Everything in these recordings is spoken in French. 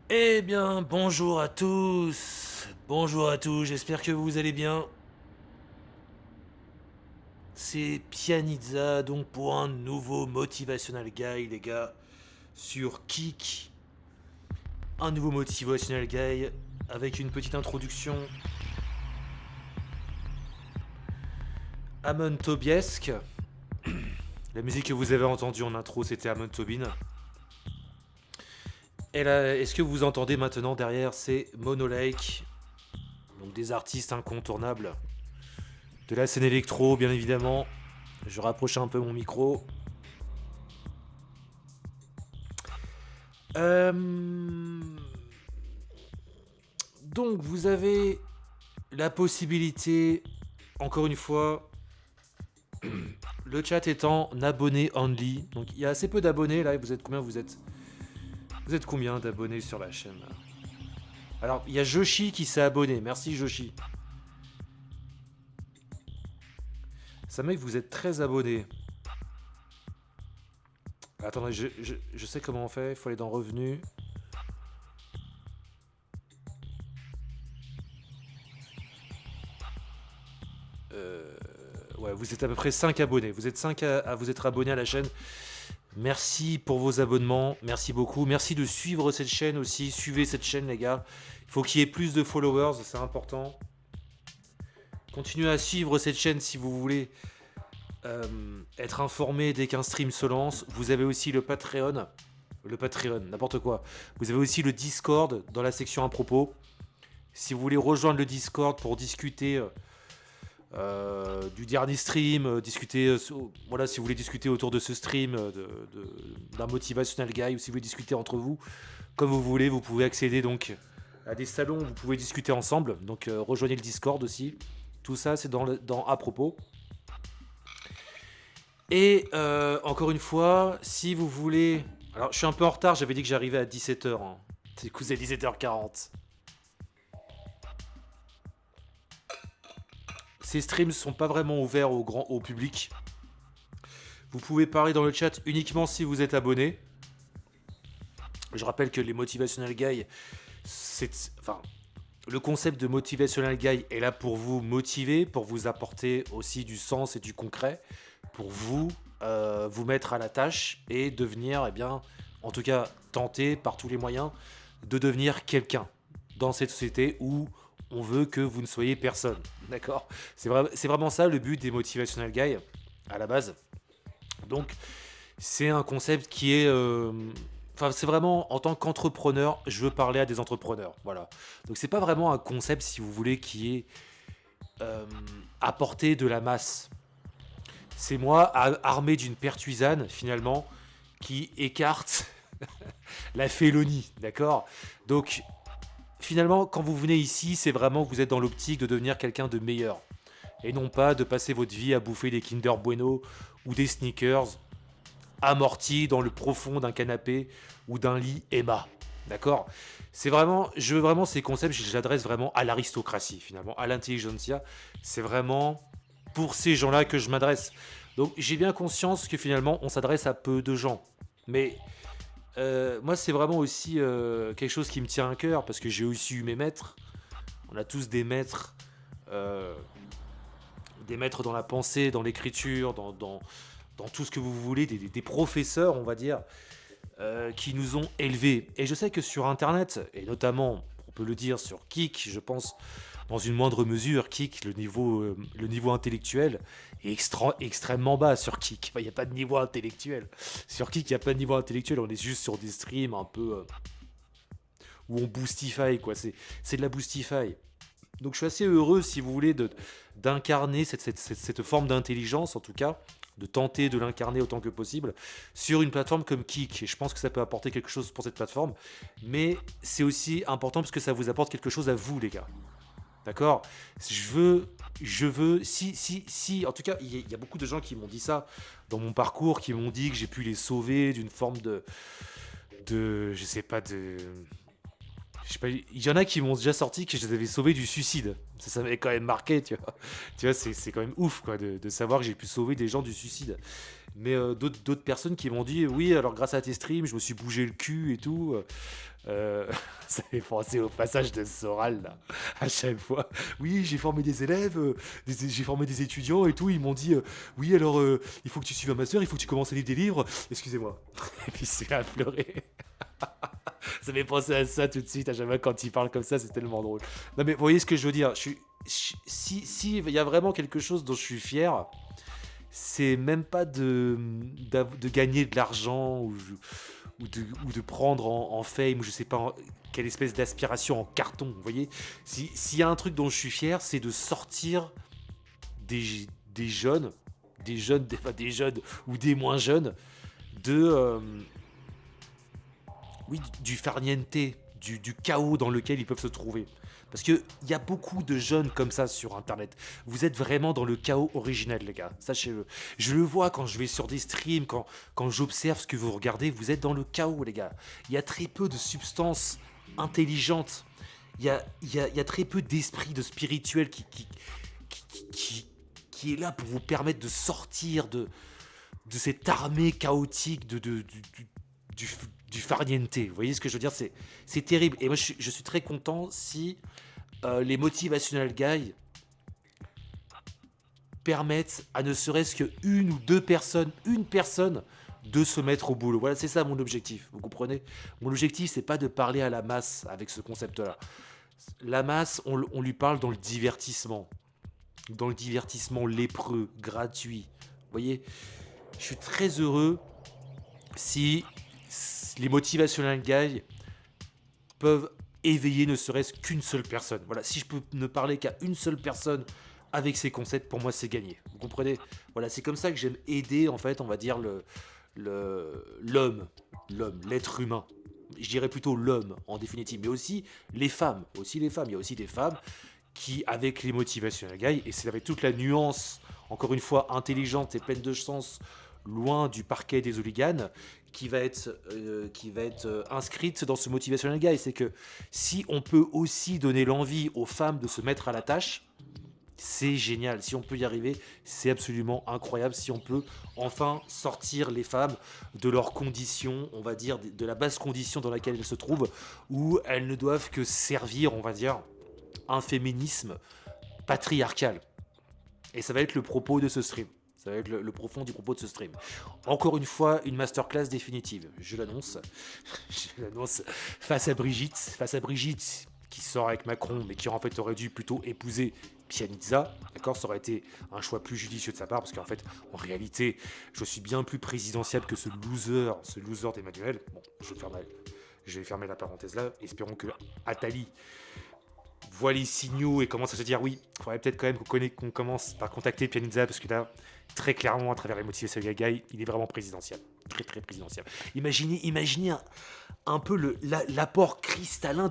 Eh bien, bonjour à tous. Bonjour à tous, j'espère que vous allez bien. C'est Pianizza, donc pour un nouveau Motivational Guy, les gars, sur Kik. Un nouveau Motivational Guy avec une petite introduction Amon Tobiesque. La musique que vous avez entendue en intro, c'était Amon Tobin. Et là, est-ce que vous entendez maintenant derrière, c'est Monolake, donc des artistes incontournables de la scène électro, bien évidemment. Je rapproche un peu mon micro. Euh, Donc vous avez la possibilité, encore une fois, le chat étant abonné only. Donc il y a assez peu d'abonnés là. Vous êtes combien Vous êtes combien d'abonnés sur la chaîne là? Alors il y a Joshi qui s'est abonné. Merci Joshi. Ça mec, vous êtes très abonnés. Attendez, je sais comment on fait. Il faut aller dans revenus. Ouais, vous êtes à peu près 5 abonnés. Vous êtes 5 à vous être abonnés à la chaîne. Merci pour vos abonnements, merci beaucoup. Merci de suivre cette chaîne aussi. Suivez cette chaîne, les gars. Il faut qu'il y ait plus de followers, c'est important. Continuez à suivre cette chaîne si vous voulez être informé dès qu'un stream se lance. Vous avez aussi le Patreon. Le Patreon, n'importe quoi. Vous avez aussi le Discord dans la section à propos. Si vous voulez rejoindre le Discord pour discuter du dernier stream, discuter, voilà, si vous voulez discuter autour de ce stream, d'un motivational guy, ou si vous voulez discuter entre vous, comme vous voulez, vous pouvez accéder donc à des salons où vous pouvez discuter ensemble. Donc rejoignez le Discord aussi. Tout ça, c'est dans à propos. Et encore une fois, si vous voulez, alors je suis un peu en retard, j'avais dit que j'arrivais à 17h. Hein. Du coup, c'est 17h40. Ces streams sont pas vraiment ouverts au public. Vous pouvez parler dans le chat uniquement si vous êtes abonné. Je rappelle que les Motivational Guys, le concept de Motivational Guy est là pour vous motiver, pour vous apporter aussi du sens et du concret, pour vous vous mettre à la tâche et devenir, eh bien, en tout cas, tenter par tous les moyens de devenir quelqu'un dans cette société où on veut que vous ne soyez personne. D'accord. C'est vraiment ça le but des Motivational Guys à la base. Donc, c'est un concept qui est. Enfin, c'est vraiment en tant qu'entrepreneur, je veux parler à des entrepreneurs. Voilà. Donc, c'est pas vraiment un concept, si vous voulez, qui est à portée de la masse. C'est moi, armé d'une pertuisane, finalement, qui écarte la félonie. D'accord. Donc, finalement, quand vous venez ici, c'est vraiment que vous êtes dans l'optique de devenir quelqu'un de meilleur. Et non pas de passer votre vie à bouffer des Kinder Bueno ou des sneakers amorti dans le profond d'un canapé ou d'un lit Emma. D'accord. C'est vraiment, je veux vraiment ces concepts, j'adresse vraiment à l'aristocratie finalement, à l'intelligentsia. C'est vraiment pour ces gens-là que je m'adresse. Donc j'ai bien conscience que finalement on s'adresse à peu de gens. Mais moi c'est vraiment aussi quelque chose qui me tient à cœur parce que j'ai aussi eu mes maîtres. On a tous euh, des maîtres dans la pensée, dans l'écriture, dans tout ce que vous voulez, des professeurs, on va dire, qui nous ont élevés. Et je sais que sur Internet, et notamment, on peut le dire sur Kik, je pense, dans une moindre mesure, Kik, le niveau intellectuel est extrêmement bas sur Kik. Il n'y a pas de niveau intellectuel. Sur Kik, il n'y a pas de niveau intellectuel, on est juste sur des streams un peu où on boostify, quoi. C'est de la boostify. Donc je suis assez heureux, si vous voulez, d'incarner cette forme d'intelligence, en tout cas, de tenter de l'incarner autant que possible sur une plateforme comme Kik. Et je pense que ça peut apporter quelque chose pour cette plateforme. Mais c'est aussi important parce que ça vous apporte quelque chose à vous, les gars. D'accord. Si, en tout cas, il y a beaucoup de gens qui m'ont dit ça dans mon parcours, qui m'ont dit que j'ai pu les sauver d'une forme je sais pas, je sais pas, il y en a qui m'ont déjà sorti que je les avais sauvés du suicide. Ça m'avait quand même marqué, tu vois. Tu vois, c'est quand même ouf, quoi, de savoir que j'ai pu sauver des gens du suicide. Mais d'autres personnes qui m'ont dit oui, alors grâce à tes streams, je me suis bougé le cul et tout. Ça fait penser au passage de Soral là, à chaque fois. Oui, j'ai formé des élèves, j'ai formé des étudiants et tout. Ils m'ont dit oui, alors il faut que tu suives un master, il faut que tu commences à lire des livres. Excusez-moi. Et puis c'est à pleurer. Ça fait penser à ça tout de suite. À chaque fois quand il parle comme ça, c'est tellement drôle. Non mais vous voyez ce que je veux dire. Si il y a vraiment quelque chose dont je suis fier, c'est même pas de gagner de l'argent ou de prendre en fame ou je sais pas quelle espèce d'aspiration en carton, vous voyez. S'il y a un truc dont je suis fier, c'est de sortir des jeunes, des jeunes ou des moins jeunes, de, oui, du farniente, du chaos dans lequel ils peuvent se trouver. Parce qu'il y a beaucoup de jeunes comme ça sur Internet. Vous êtes vraiment dans le chaos originel, les gars. Sachez-le. Je le vois quand je vais sur des streams, quand j'observe ce que vous regardez. Vous êtes dans le chaos, les gars. Il y a très peu de substances intelligentes. Il y a très peu d'esprit, de spirituel qui est là pour vous permettre de sortir de cette armée chaotique du, du farniente. Vous voyez ce que je veux dire, c'est terrible. Et moi, je suis très content si les motivational guys permettent à ne serait-ce qu'une ou deux personnes, une personne, de se mettre au boulot. Voilà, c'est ça mon objectif. Vous comprenez? Mon objectif, c'est pas de parler à la masse avec ce concept-là. La masse, on lui parle dans le divertissement. Dans le divertissement lépreux, gratuit. Vous voyez? Je suis très heureux si les motivational guys peuvent éveiller ne serait-ce qu'une seule personne. Voilà, si je peux ne parler qu'à une seule personne avec ces concepts, pour moi c'est gagné. Vous comprenez? Voilà, c'est comme ça que j'aime aider en fait, on va dire l'homme, l'être humain. Je dirais plutôt l'homme en définitive, mais aussi les femmes, Il y a aussi des femmes qui, avec les motivational guys, et c'est avec toute la nuance, encore une fois, intelligente et pleine de sens, loin du parquet des hooligans, qui va être inscrite dans ce motivational guy. C'est que si on peut aussi donner l'envie aux femmes de se mettre à la tâche, c'est génial. Si on peut y arriver, c'est absolument incroyable. Si on peut enfin sortir les femmes de leurs conditions, on va dire, de la basse condition dans laquelle elles se trouvent, où elles ne doivent que servir, on va dire, un féminisme patriarcal. Et ça va être le propos de ce stream. Ça va être le profond du propos de ce stream. Encore une fois, une masterclass définitive. Je l'annonce. Je l'annonce face à Brigitte qui sort avec Macron, mais qui en fait aurait dû plutôt épouser Pianizza. D'accord, ça aurait été un choix plus judicieux de sa part, parce qu'en fait, en réalité, je suis bien plus présidentiable que ce loser d'Emmanuel. Bon, je vais fermer la parenthèse là. Espérons que Attali voit les signaux et commence à se dire oui, il faudrait peut-être quand même qu'on commence par contacter Pianizza, parce que là, très clairement, à travers les motivations guy, il est vraiment présidentiel. Très très présidentiel. Imaginez un peu l'apport cristallin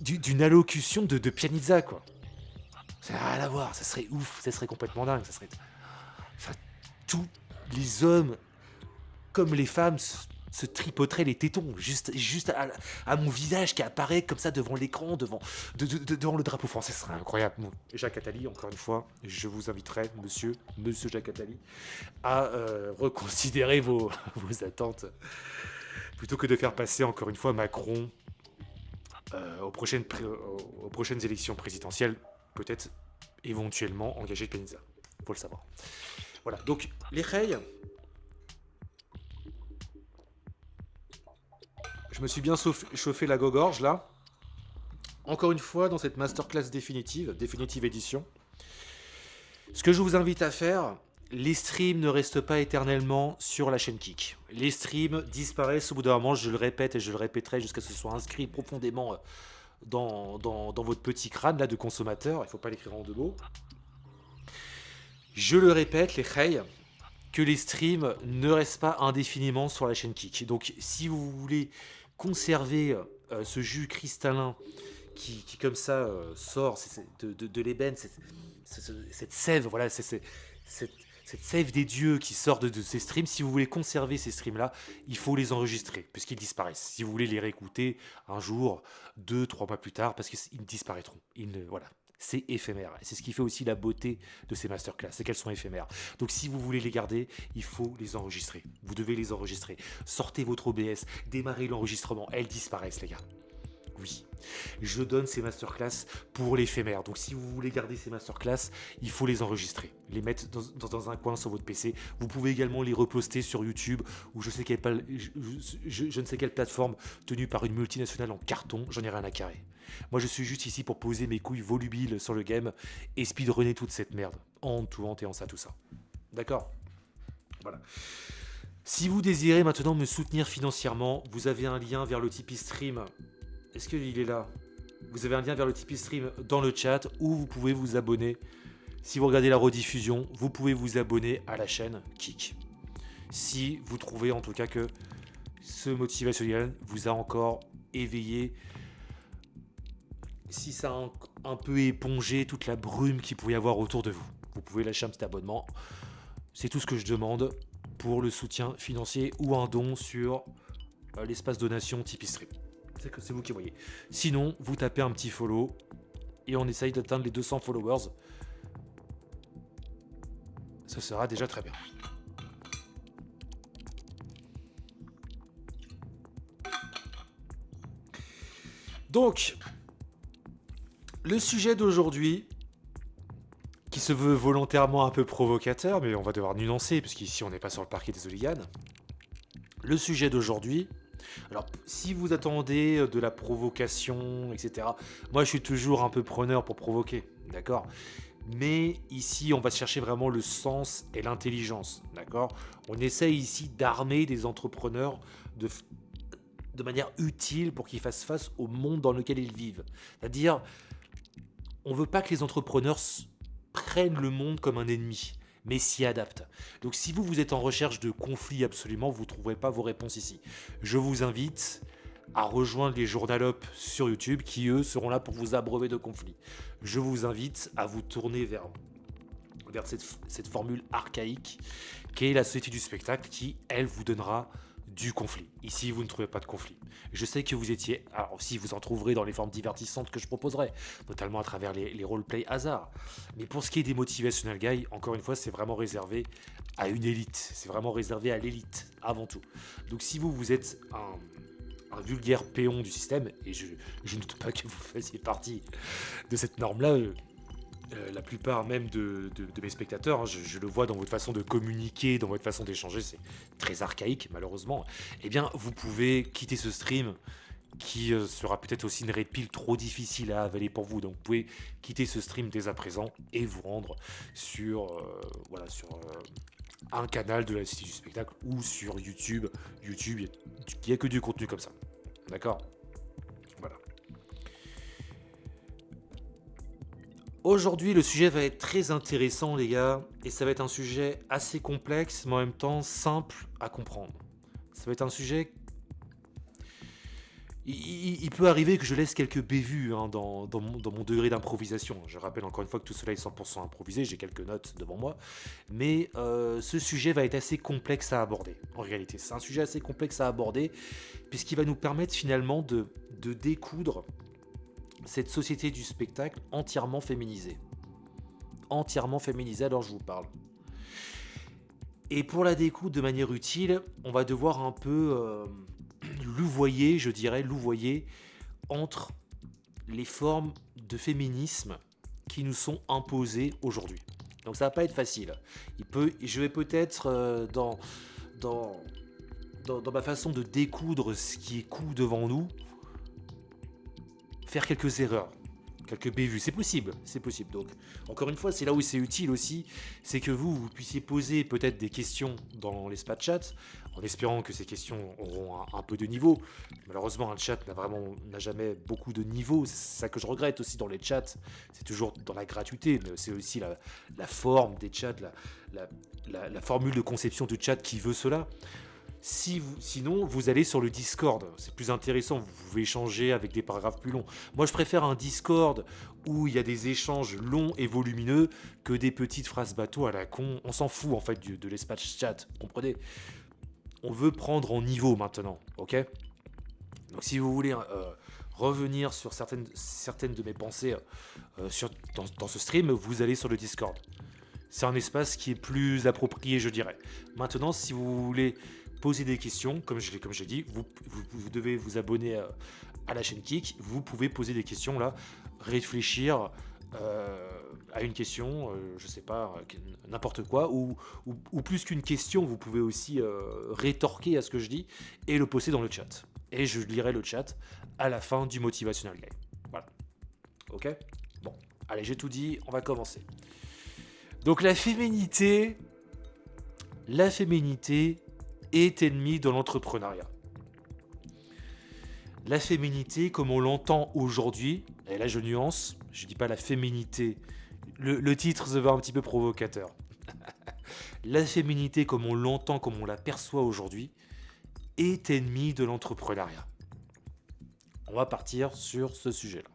d'une allocution de Pianizza, quoi. Ça n'a rien à voir, ça serait ouf, ça serait complètement dingue, ça serait... Enfin, tous les hommes, comme les femmes, se tripoteraient les tétons, juste à mon visage qui apparaît comme ça devant l'écran, devant le drapeau français. Ce serait incroyable. Bon, Jacques Attali, encore une fois, je vous inviterai, monsieur Jacques Attali, à reconsidérer vos attentes, plutôt que de faire passer, encore une fois, Macron aux prochaines élections présidentielles, peut-être éventuellement engager Pianizza. Faut le savoir. Voilà, donc les Rey, je me suis bien chauffé la gogorge là. Encore une fois, dans cette masterclass définitive édition, ce que je vous invite à faire, les streams ne restent pas éternellement sur la chaîne Kik. Les streams disparaissent au bout d'un moment, je le répète et je le répéterai jusqu'à ce que ce soit inscrit profondément dans votre petit crâne là de consommateur. Il ne faut pas l'écrire en deux mots. Je le répète, les Rey, que les streams ne restent pas indéfiniment sur la chaîne Kik. Donc si vous voulez conserver ce jus cristallin qui comme ça sort de l'ébène, cette sève, voilà, cette sève des dieux qui sort de ces streams. Si vous voulez conserver ces streams-là, il faut les enregistrer, puisqu'ils disparaissent. Si vous voulez les réécouter un jour, 2, 3 mois plus tard, parce qu'ils disparaîtront. Voilà. c'est éphémère. Et c'est ce qui fait aussi la beauté de ces masterclass, c'est qu'elles sont éphémères. Donc si vous voulez les garder, il faut les enregistrer. Vous devez les enregistrer. Sortez votre OBS, démarrez l'enregistrement. Elles disparaissent, les gars. Oui, je donne ces masterclass pour l'éphémère. Donc si vous voulez garder ces masterclass, il faut les enregistrer, les mettre dans un coin sur votre PC. Vous pouvez également les reposter sur YouTube ou je ne sais quelle plateforme tenue par une multinationale en carton. J'en ai rien à carrer. Moi je suis juste ici pour poser mes couilles volubiles sur le game et speedrunner toute cette merde. En tout et en ça, tout ça. D'accord ? Voilà. Si vous désirez maintenant me soutenir financièrement, vous avez un lien vers le Tipeee Stream. Est-ce qu'il est là ? Vous avez un lien vers le Tipeee Stream dans le chat où vous pouvez vous abonner. Si vous regardez la rediffusion, vous pouvez vous abonner à la chaîne Kik. Si vous trouvez en tout cas que ce motivationnel vous a encore éveillé, si ça a un peu épongé toute la brume qu'il pouvait y avoir autour de vous, vous pouvez lâcher un petit abonnement. C'est tout ce que je demande pour le soutien financier ou un don sur l'espace donation Tipeee Stream. C'est vous qui voyez. Sinon, vous tapez un petit follow et on essaye d'atteindre les 200 followers. Ça sera déjà très bien. Donc, le sujet d'aujourd'hui, qui se veut volontairement un peu provocateur, mais on va devoir nuancer, puisqu'ici on n'est pas sur le parquet des hooligans. Le sujet d'aujourd'hui... Alors, si vous attendez de la provocation, etc., moi je suis toujours un peu preneur pour provoquer, d'accord ? Mais ici, on va chercher vraiment le sens et l'intelligence, d'accord ? On essaye ici d'armer des entrepreneurs de manière utile pour qu'ils fassent face au monde dans lequel ils vivent. C'est-à-dire, on ne veut pas que les entrepreneurs prennent le monde comme un ennemi, mais s'y adaptent. Donc si vous êtes en recherche de conflits absolument, vous ne trouverez pas vos réponses ici. Je vous invite à rejoindre les journalopes sur YouTube qui, eux, seront là pour vous abreuver de conflits. Je vous invite à vous tourner vers cette formule archaïque qui est la société du spectacle qui, elle, vous donnera du conflit. Ici, vous ne trouvez pas de conflit. Je sais que vous étiez... Alors aussi, vous en trouverez dans les formes divertissantes que je proposerai, notamment à travers les roleplay hasard. Mais pour ce qui est des motivational guys, encore une fois, c'est vraiment réservé à une élite. C'est vraiment réservé à l'élite, avant tout. Donc si vous êtes un vulgaire péon du système, et je ne doute pas que vous fassiez partie de cette norme-là, la plupart même de mes spectateurs, hein, je le vois dans votre façon de communiquer, dans votre façon d'échanger, c'est très archaïque malheureusement, eh bien vous pouvez quitter ce stream qui sera peut-être aussi une red pill trop difficile à avaler pour vous. Donc vous pouvez quitter ce stream dès à présent et vous rendre sur, un canal de la Cité du Spectacle ou sur YouTube. YouTube, il n'y a que du contenu comme ça. D'accord ? Voilà. Aujourd'hui, le sujet va être très intéressant, les gars, et ça va être un sujet assez complexe, mais en même temps simple à comprendre. Ça va être un sujet... Il peut arriver que je laisse quelques bévues hein, dans mon degré d'improvisation. Je rappelle encore une fois que tout cela est 100% improvisé, j'ai quelques notes devant moi. Mais ce sujet va être assez complexe à aborder, en réalité. C'est un sujet assez complexe à aborder, puisqu'il va nous permettre finalement de découdre cette société du spectacle entièrement féminisée. Entièrement féminisée, alors je vous parle. Et pour la découdre de manière utile, on va devoir un peu louvoyer, je dirais, louvoyer entre les formes de féminisme qui nous sont imposées aujourd'hui. Donc ça va pas être facile. Je vais peut-être dans ma façon de découdre ce qui est coud devant nous, faire quelques erreurs, quelques bévues, c'est possible. Donc, encore une fois, c'est là où c'est utile aussi, c'est que vous puissiez poser peut-être des questions dans l'espace chat, en espérant que ces questions auront un peu de niveau. Malheureusement, un chat n'a jamais beaucoup de niveau, c'est ça que je regrette aussi dans les chats, c'est toujours dans la gratuité, mais c'est aussi la forme des chats, la formule de conception de chat qui veut cela. Sinon, vous allez sur le Discord, c'est plus intéressant, vous pouvez échanger avec des paragraphes plus longs. Moi, je préfère un Discord où il y a des échanges longs et volumineux que des petites phrases bateau à la con. On s'en fout en fait de l'espace chat, vous comprenez ? On veut prendre en niveau maintenant, ok ? Donc si vous voulez revenir sur certaines de mes pensées dans ce stream, vous allez sur le Discord. C'est un espace qui est plus approprié, je dirais. Maintenant, si vous voulez poser des questions, comme je l'ai dit, vous devez vous abonner à la chaîne Kik. Vous pouvez poser des questions là, réfléchir à une question, je sais pas, n'importe quoi, ou plus qu'une question, vous pouvez aussi rétorquer à ce que je dis et le poster dans le chat. Et je lirai le chat à la fin du Motivational Guide. Voilà. Ok ? Bon, allez, j'ai tout dit, on va commencer. Donc la féminité est ennemie de l'entrepreneuriat. La féminité, comme on l'entend aujourd'hui, et là je nuance, je dis pas la féminité, le titre se veut un petit peu provocateur. La féminité, comme on l'entend, comme on la perçoit aujourd'hui, est ennemie de l'entrepreneuriat. On va partir sur ce sujet-là.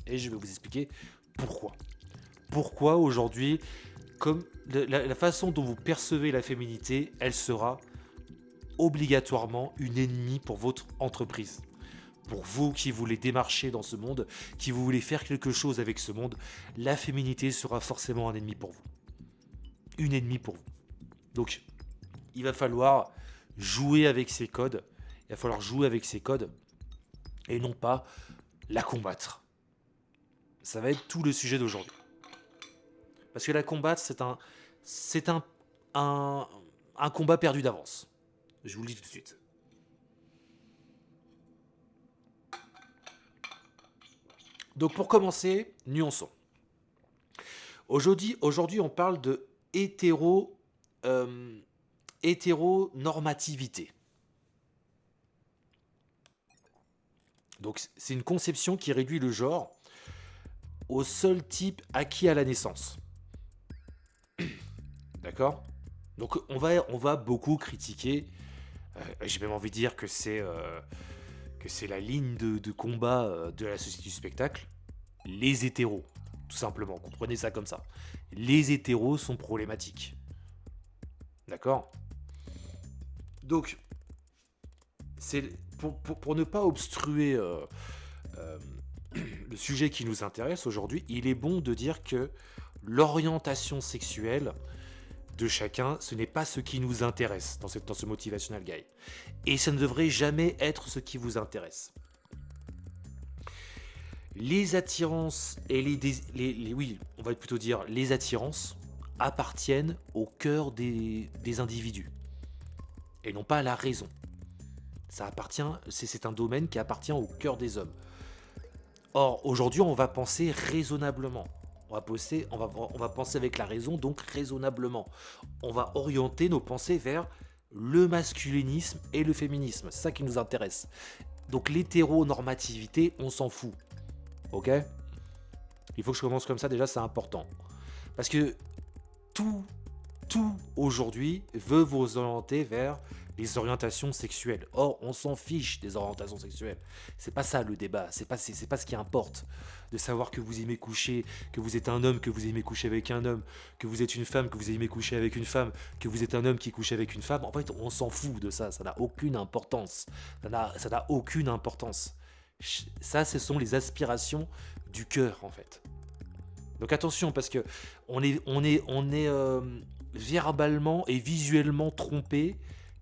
Et je vais vous expliquer pourquoi. Pourquoi aujourd'hui, comme la façon dont vous percevez la féminité, elle sera obligatoirement une ennemie pour votre entreprise. Pour vous qui voulez démarcher dans ce monde, qui voulez faire quelque chose avec ce monde, la féminité sera forcément un ennemi pour vous. Une ennemie pour vous. Donc, il va falloir jouer avec ces codes. Il va falloir jouer avec ces codes et non pas la combattre. Ça va être tout le sujet d'aujourd'hui. Parce que la combattre, c'est un combat perdu d'avance. Je vous le dis tout de suite. Donc pour commencer, nuançons. Aujourd'hui, on parle de hétéronormativité. Donc c'est une conception qui réduit le genre au seul type acquis à la naissance. D'accord ? Donc on va beaucoup critiquer, j'ai même envie de dire que c'est la ligne de combat de la société du spectacle, les hétéros, tout simplement, comprenez ça comme ça. Les hétéros sont problématiques. D'accord ? Donc, c'est pour ne pas obstruer le sujet qui nous intéresse aujourd'hui, il est bon de dire que l'orientation sexuelle de chacun, ce n'est pas ce qui nous intéresse dans ce Motivational Guide. Et ça ne devrait jamais être ce qui vous intéresse. Les attirances et oui, on va plutôt dire les attirances appartiennent au cœur des individus et non pas à la raison. C'est un domaine qui appartient au cœur des hommes. Or, aujourd'hui, on va penser raisonnablement. On va penser avec la raison, donc raisonnablement. On va orienter nos pensées vers le masculinisme et le féminisme. C'est ça qui nous intéresse. Donc l'hétéronormativité, on s'en fout. Ok ? Il faut que je commence comme ça, déjà c'est important. Parce que tout aujourd'hui veut vous orienter vers les orientations sexuelles. Or, on s'en fiche des orientations sexuelles. C'est pas ça le débat, c'est pas ce qui importe. De savoir que vous aimez coucher, que vous êtes un homme, que vous aimez coucher avec un homme, que vous êtes une femme, que vous aimez coucher avec une femme, que vous êtes un homme qui couche avec une femme. En fait, on s'en fout de ça, ça n'a aucune importance. Ça n'a aucune importance. Ça, ce sont les aspirations du cœur, en fait. Donc attention, parce que on est verbalement et visuellement trompé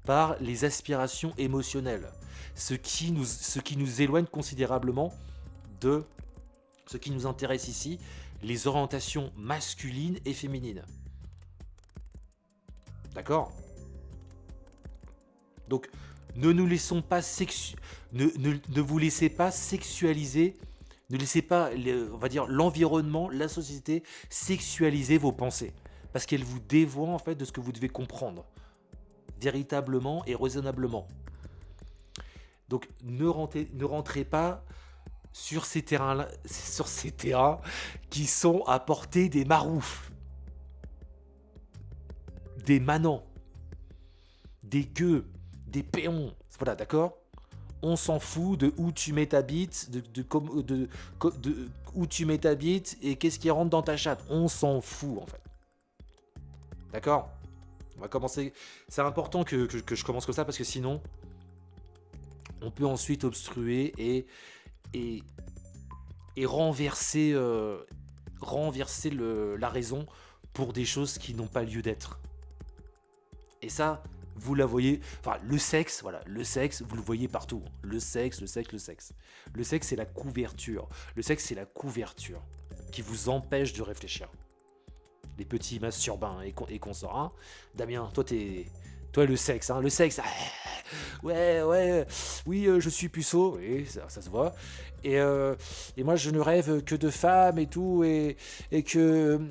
par les aspirations émotionnelles, ce qui nous éloigne considérablement de ce qui nous intéresse ici, les orientations masculines et féminines. D'accord ? Donc, ne vous laissez pas sexualiser, ne laissez pas, on va dire, l'environnement, la société sexualiser vos pensées, parce qu'elle vous dévoie en fait de ce que vous devez comprendre, véritablement et raisonnablement. Donc, ne rentrez pas sur ces terrains qui sont à portée des maroufles, des manants, des gueux, des péons. Voilà, d'accord ? On s'en fout de où tu mets ta bite, de où tu mets ta bite et qu'est-ce qui rentre dans ta chatte. On s'en fout, en fait. D'accord ? On va commencer. C'est important que je commence comme ça parce que sinon, on peut ensuite obstruer et, et renverser la raison pour des choses qui n'ont pas lieu d'être. Et ça, vous la voyez, enfin le sexe, voilà, le sexe, vous le voyez partout. Le sexe, le sexe, le sexe. Le sexe, c'est la couverture. Le sexe, c'est la couverture qui vous empêche de réfléchir. Les petits masturbains et consorts. Hein. Damien, toi le sexe, hein, le sexe. Ouais, oui, je suis puceau, et ça se voit. Et moi, je ne rêve que de femmes et tout, et que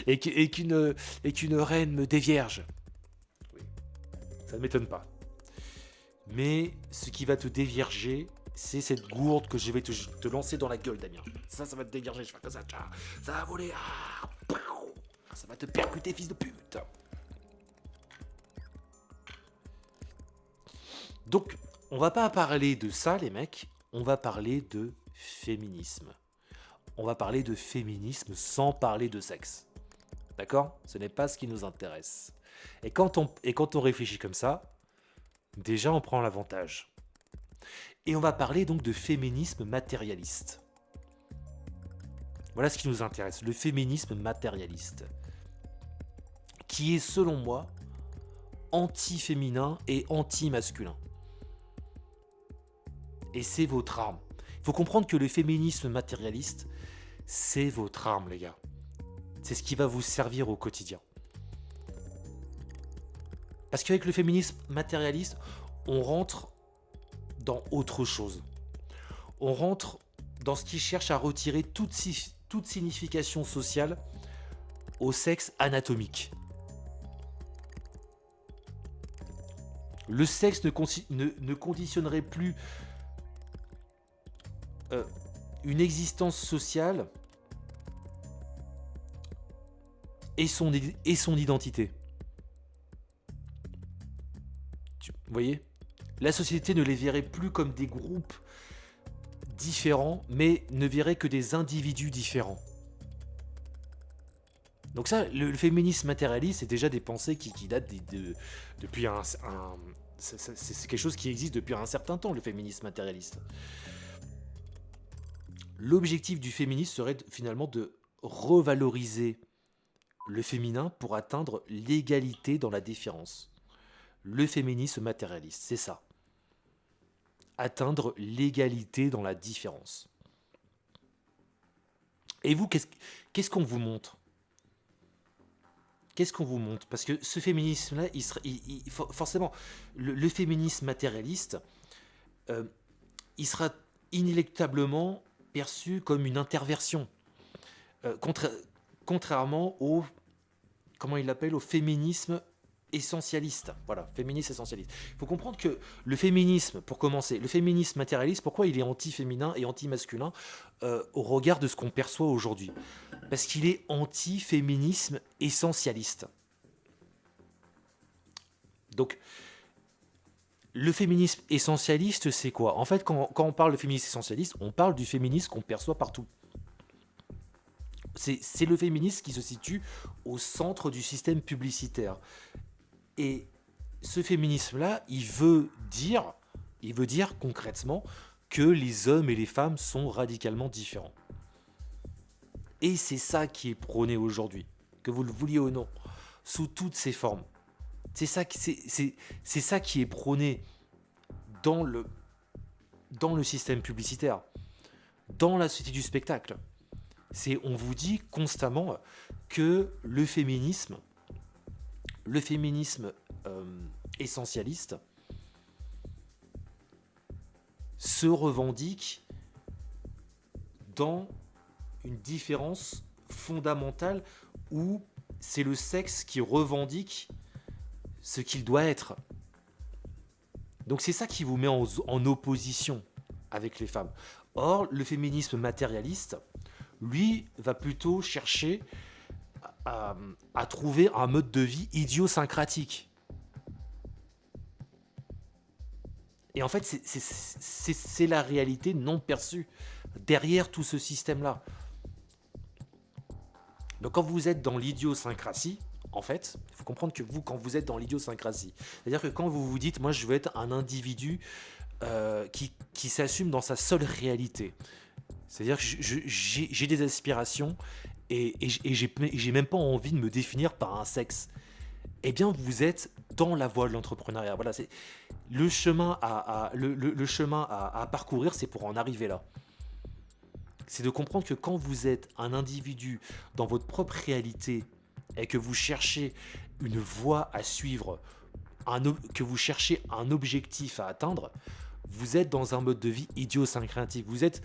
et qu'une reine me dévierge. Oui, ça ne m'étonne pas. Mais ce qui va te dévierger, c'est cette gourde que je vais te lancer dans la gueule, Damien. Ça va te dévierger, je fais comme ça, ça va voler, ça va te percuter, fils de pute. Donc, on va pas parler de ça, les mecs, on va parler de féminisme. On va parler de féminisme sans parler de sexe. D'accord ? Ce n'est pas ce qui nous intéresse. Et quand on réfléchit comme ça, déjà on prend l'avantage. Et on va parler donc de féminisme matérialiste. Voilà ce qui nous intéresse, le féminisme matérialiste. Qui est selon moi anti-féminin et anti-masculin. Et c'est votre arme. Il faut comprendre que le féminisme matérialiste, c'est votre arme, les gars. C'est ce qui va vous servir au quotidien. Parce qu'avec le féminisme matérialiste, on rentre dans autre chose. On rentre dans ce qui cherche à retirer toute signification sociale au sexe anatomique. Le sexe ne conditionnerait plus une existence sociale et son identité. Vous voyez ? La société ne les verrait plus comme des groupes différents, mais ne verrait que des individus différents. Donc ça, le féminisme matérialiste, c'est déjà des pensées qui datent depuis c'est quelque chose qui existe depuis un certain temps, le féminisme matérialiste. L'objectif du féminisme serait finalement de revaloriser le féminin pour atteindre l'égalité dans la différence. Le féminisme matérialiste, c'est ça. Atteindre l'égalité dans la différence. Et vous, qu'est-ce qu'on vous montre ? Qu'est-ce qu'on vous montre ? Parce que ce féminisme-là, forcément, le féminisme matérialiste, il sera inéluctablement perçu comme une interversion. Contrairement au, comment il l'appelle, au féminisme essentialiste. Voilà, féministe essentialiste. Il faut comprendre que le féminisme, pour commencer, le féminisme matérialiste, pourquoi il est anti-féminin et anti-masculin au regard de ce qu'on perçoit aujourd'hui ? Parce qu'il est anti-féminisme essentialiste. Donc, le féminisme essentialiste, c'est quoi ? En fait, quand on parle de féminisme essentialiste, on parle du féminisme qu'on perçoit partout. C'est le féminisme qui se situe au centre du système publicitaire. Et ce féminisme-là, il veut dire concrètement que les hommes et les femmes sont radicalement différents. Et c'est ça qui est prôné aujourd'hui, que vous le vouliez ou non, sous toutes ses formes. C'est ça qui est prôné dans le système publicitaire, dans la société du spectacle. On vous dit constamment que le féminisme essentialiste se revendique dans une différence fondamentale où c'est le sexe qui revendique ce qu'il doit être. Donc c'est ça qui vous met en opposition avec les femmes. Or, le féminisme matérialiste, lui, va plutôt chercher à trouver un mode de vie idiosyncratique. Et en fait, c'est la réalité non perçue derrière tout ce système-là. Donc quand vous êtes dans l'idiosyncrasie, en fait, il faut comprendre que quand vous êtes dans l'idiosyncrasie, c'est-à-dire que quand vous vous dites, moi je veux être un individu qui s'assume dans sa seule réalité. C'est-à-dire que j'ai des aspirations et j'ai même pas envie de me définir par un sexe. Eh bien, vous êtes dans la voie de l'entrepreneuriat. Voilà, c'est le chemin le chemin à parcourir, c'est pour en arriver là. C'est de comprendre que quand vous êtes un individu dans votre propre réalité et que vous cherchez une voie à suivre, que vous cherchez un objectif à atteindre, vous êtes dans un mode de vie idiosyncratique. Vous êtes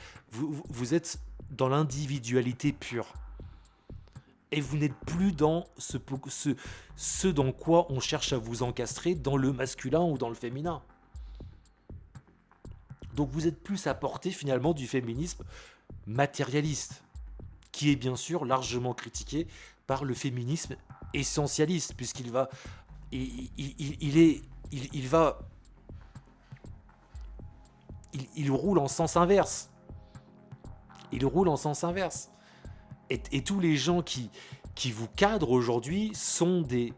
dans l'individualité pure. Et vous n'êtes plus dans ce dans quoi on cherche à vous encastrer, dans le masculin ou dans le féminin. Donc vous êtes plus à portée finalement du féminisme matérialiste, qui est bien sûr largement critiqué par le féminisme essentialiste, puisqu'il va, il va, il roule en sens inverse. Il roule en sens inverse. Et tous les gens qui vous cadrent aujourd'hui sont des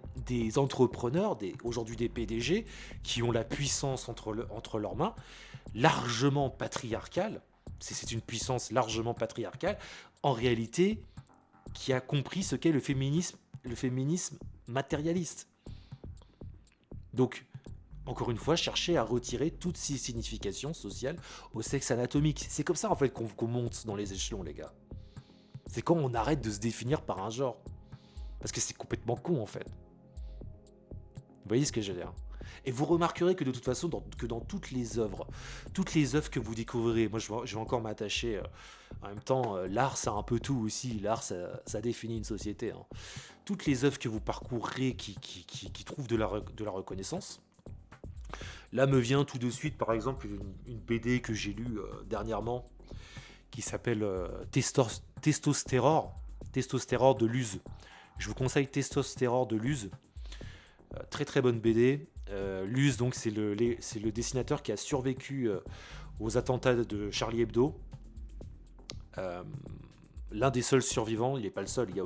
entrepreneurs, aujourd'hui des PDG, qui ont la puissance entre leurs mains, largement patriarcale. C'est une puissance largement patriarcale, en réalité, qui a compris ce qu'est le féminisme matérialiste. Donc, encore une fois, chercher à retirer toutes ces significations sociales au sexe anatomique. C'est comme ça, en fait, qu'on monte dans les échelons, les gars. C'est quand on arrête de se définir par un genre. Parce que c'est complètement con, en fait. Vous voyez ce que je veux dire? Et vous remarquerez que de toute façon, dans toutes les œuvres que vous découvrirez, moi je vais encore m'attacher, en même temps, l'art c'est un peu tout aussi, l'art ça définit une société. Hein. Toutes les œuvres que vous parcourrez qui trouvent de la reconnaissance, là me vient tout de suite par exemple une BD que j'ai lue dernièrement, qui s'appelle Testostérore de Luz. Je vous conseille Testostérore de Luz. Très très bonne BD. Luz, donc c'est le dessinateur qui a survécu aux attentats de Charlie Hebdo. L'un des seuls survivants, il n'est pas le seul. Il y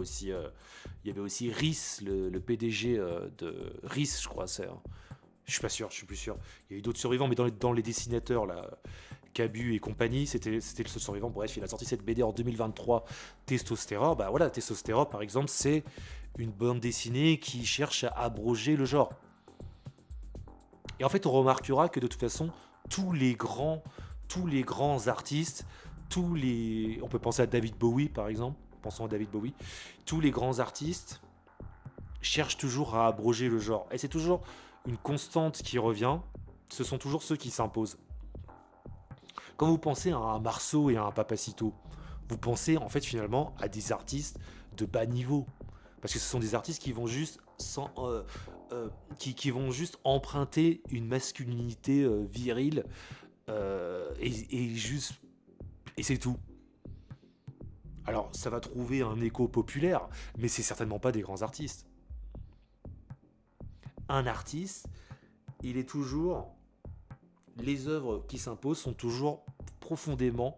avait aussi Riss, le PDG de Riss, je crois. Je suis pas sûr, je suis plus sûr. Il y a eu d'autres survivants, mais dans les dessinateurs là, Cabu et compagnie, c'était le seul survivant. Bref, il a sorti cette BD en 2023, Testostérore. Bah voilà, Testostérore par exemple, c'est une bande dessinée qui cherche à abroger le genre. Et en fait, on remarquera que de toute façon, tous les grands artistes, on peut penser à David Bowie par exemple, pensons à David Bowie, tous les grands artistes cherchent toujours à abroger le genre. Et c'est toujours une constante qui revient, ce sont toujours ceux qui s'imposent. Quand vous pensez à un Marceau et à un Papacito, vous pensez en fait finalement à des artistes de bas niveau. Parce que ce sont des artistes qui vont juste qui vont juste emprunter une masculinité virile et c'est tout. Alors ça va trouver un écho populaire, mais c'est certainement pas des grands artistes. Un artiste, il est toujours... Les œuvres qui s'imposent sont toujours profondément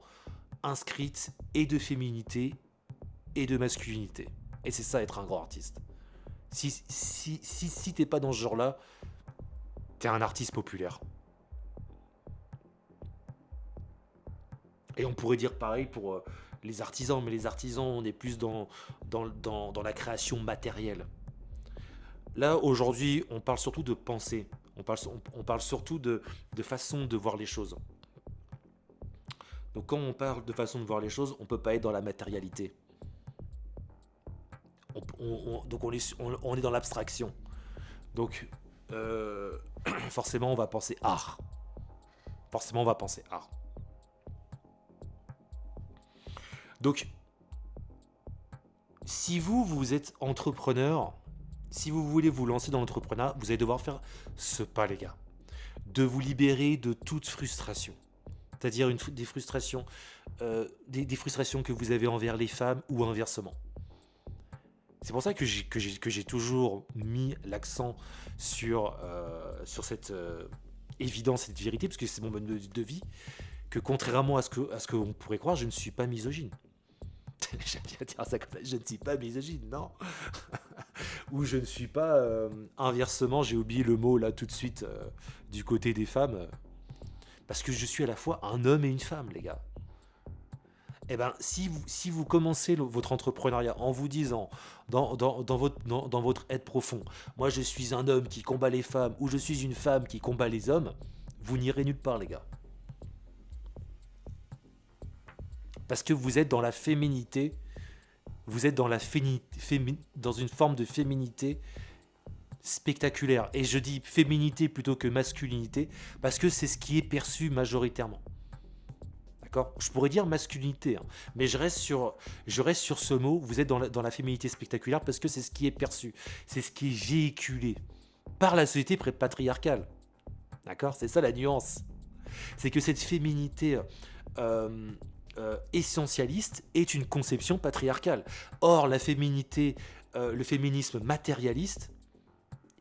inscrites et de féminité et de masculinité. Et c'est ça être un grand artiste. Si t'es pas dans ce genre-là, t'es un artiste populaire. Et on pourrait dire pareil pour les artisans, mais les artisans, on est plus dans la création matérielle. Là, aujourd'hui, on parle surtout de pensée. On parle surtout de façon de voir les choses. Donc quand on parle de façon de voir les choses, on ne peut pas être dans la matérialité. Donc on est dans l'abstraction. Donc forcément on va penser art. Donc si vous êtes entrepreneur, si vous voulez vous lancer dans l'entrepreneuriat, vous allez devoir faire ce pas, les gars. De vous libérer de toute frustration. C'est-à-dire des frustrations que vous avez envers les femmes ou inversement. C'est pour ça que j'ai toujours mis l'accent sur cette évidence, cette vérité, parce que c'est mon mode de vie, que contrairement à ce qu'on pourrait croire, je ne suis pas misogyne. J'aime bien dire ça comme ça, je ne suis pas misogyne, non. Ou je ne suis pas inversement, j'ai oublié le mot là tout de suite, du côté des femmes. Parce que je suis à la fois un homme et une femme, les gars. Eh ben, si vous commencez votre entrepreneuriat en vous disant dans votre être profond, moi je suis un homme qui combat les femmes ou je suis une femme qui combat les hommes, vous n'irez nulle part, les gars. Parce que vous êtes dans la féminité, vous êtes dans une forme de féminité spectaculaire. Et je dis féminité plutôt que masculinité, parce que c'est ce qui est perçu majoritairement. D'accord ? Je pourrais dire masculinité, hein, mais je reste sur ce mot, vous êtes dans la féminité spectaculaire, parce que c'est ce qui est perçu, c'est ce qui est véhiculé par la société patriarcale. D'accord ? C'est ça la nuance. C'est que cette féminité essentialiste est une conception patriarcale. Or, la féminité, le féminisme matérialiste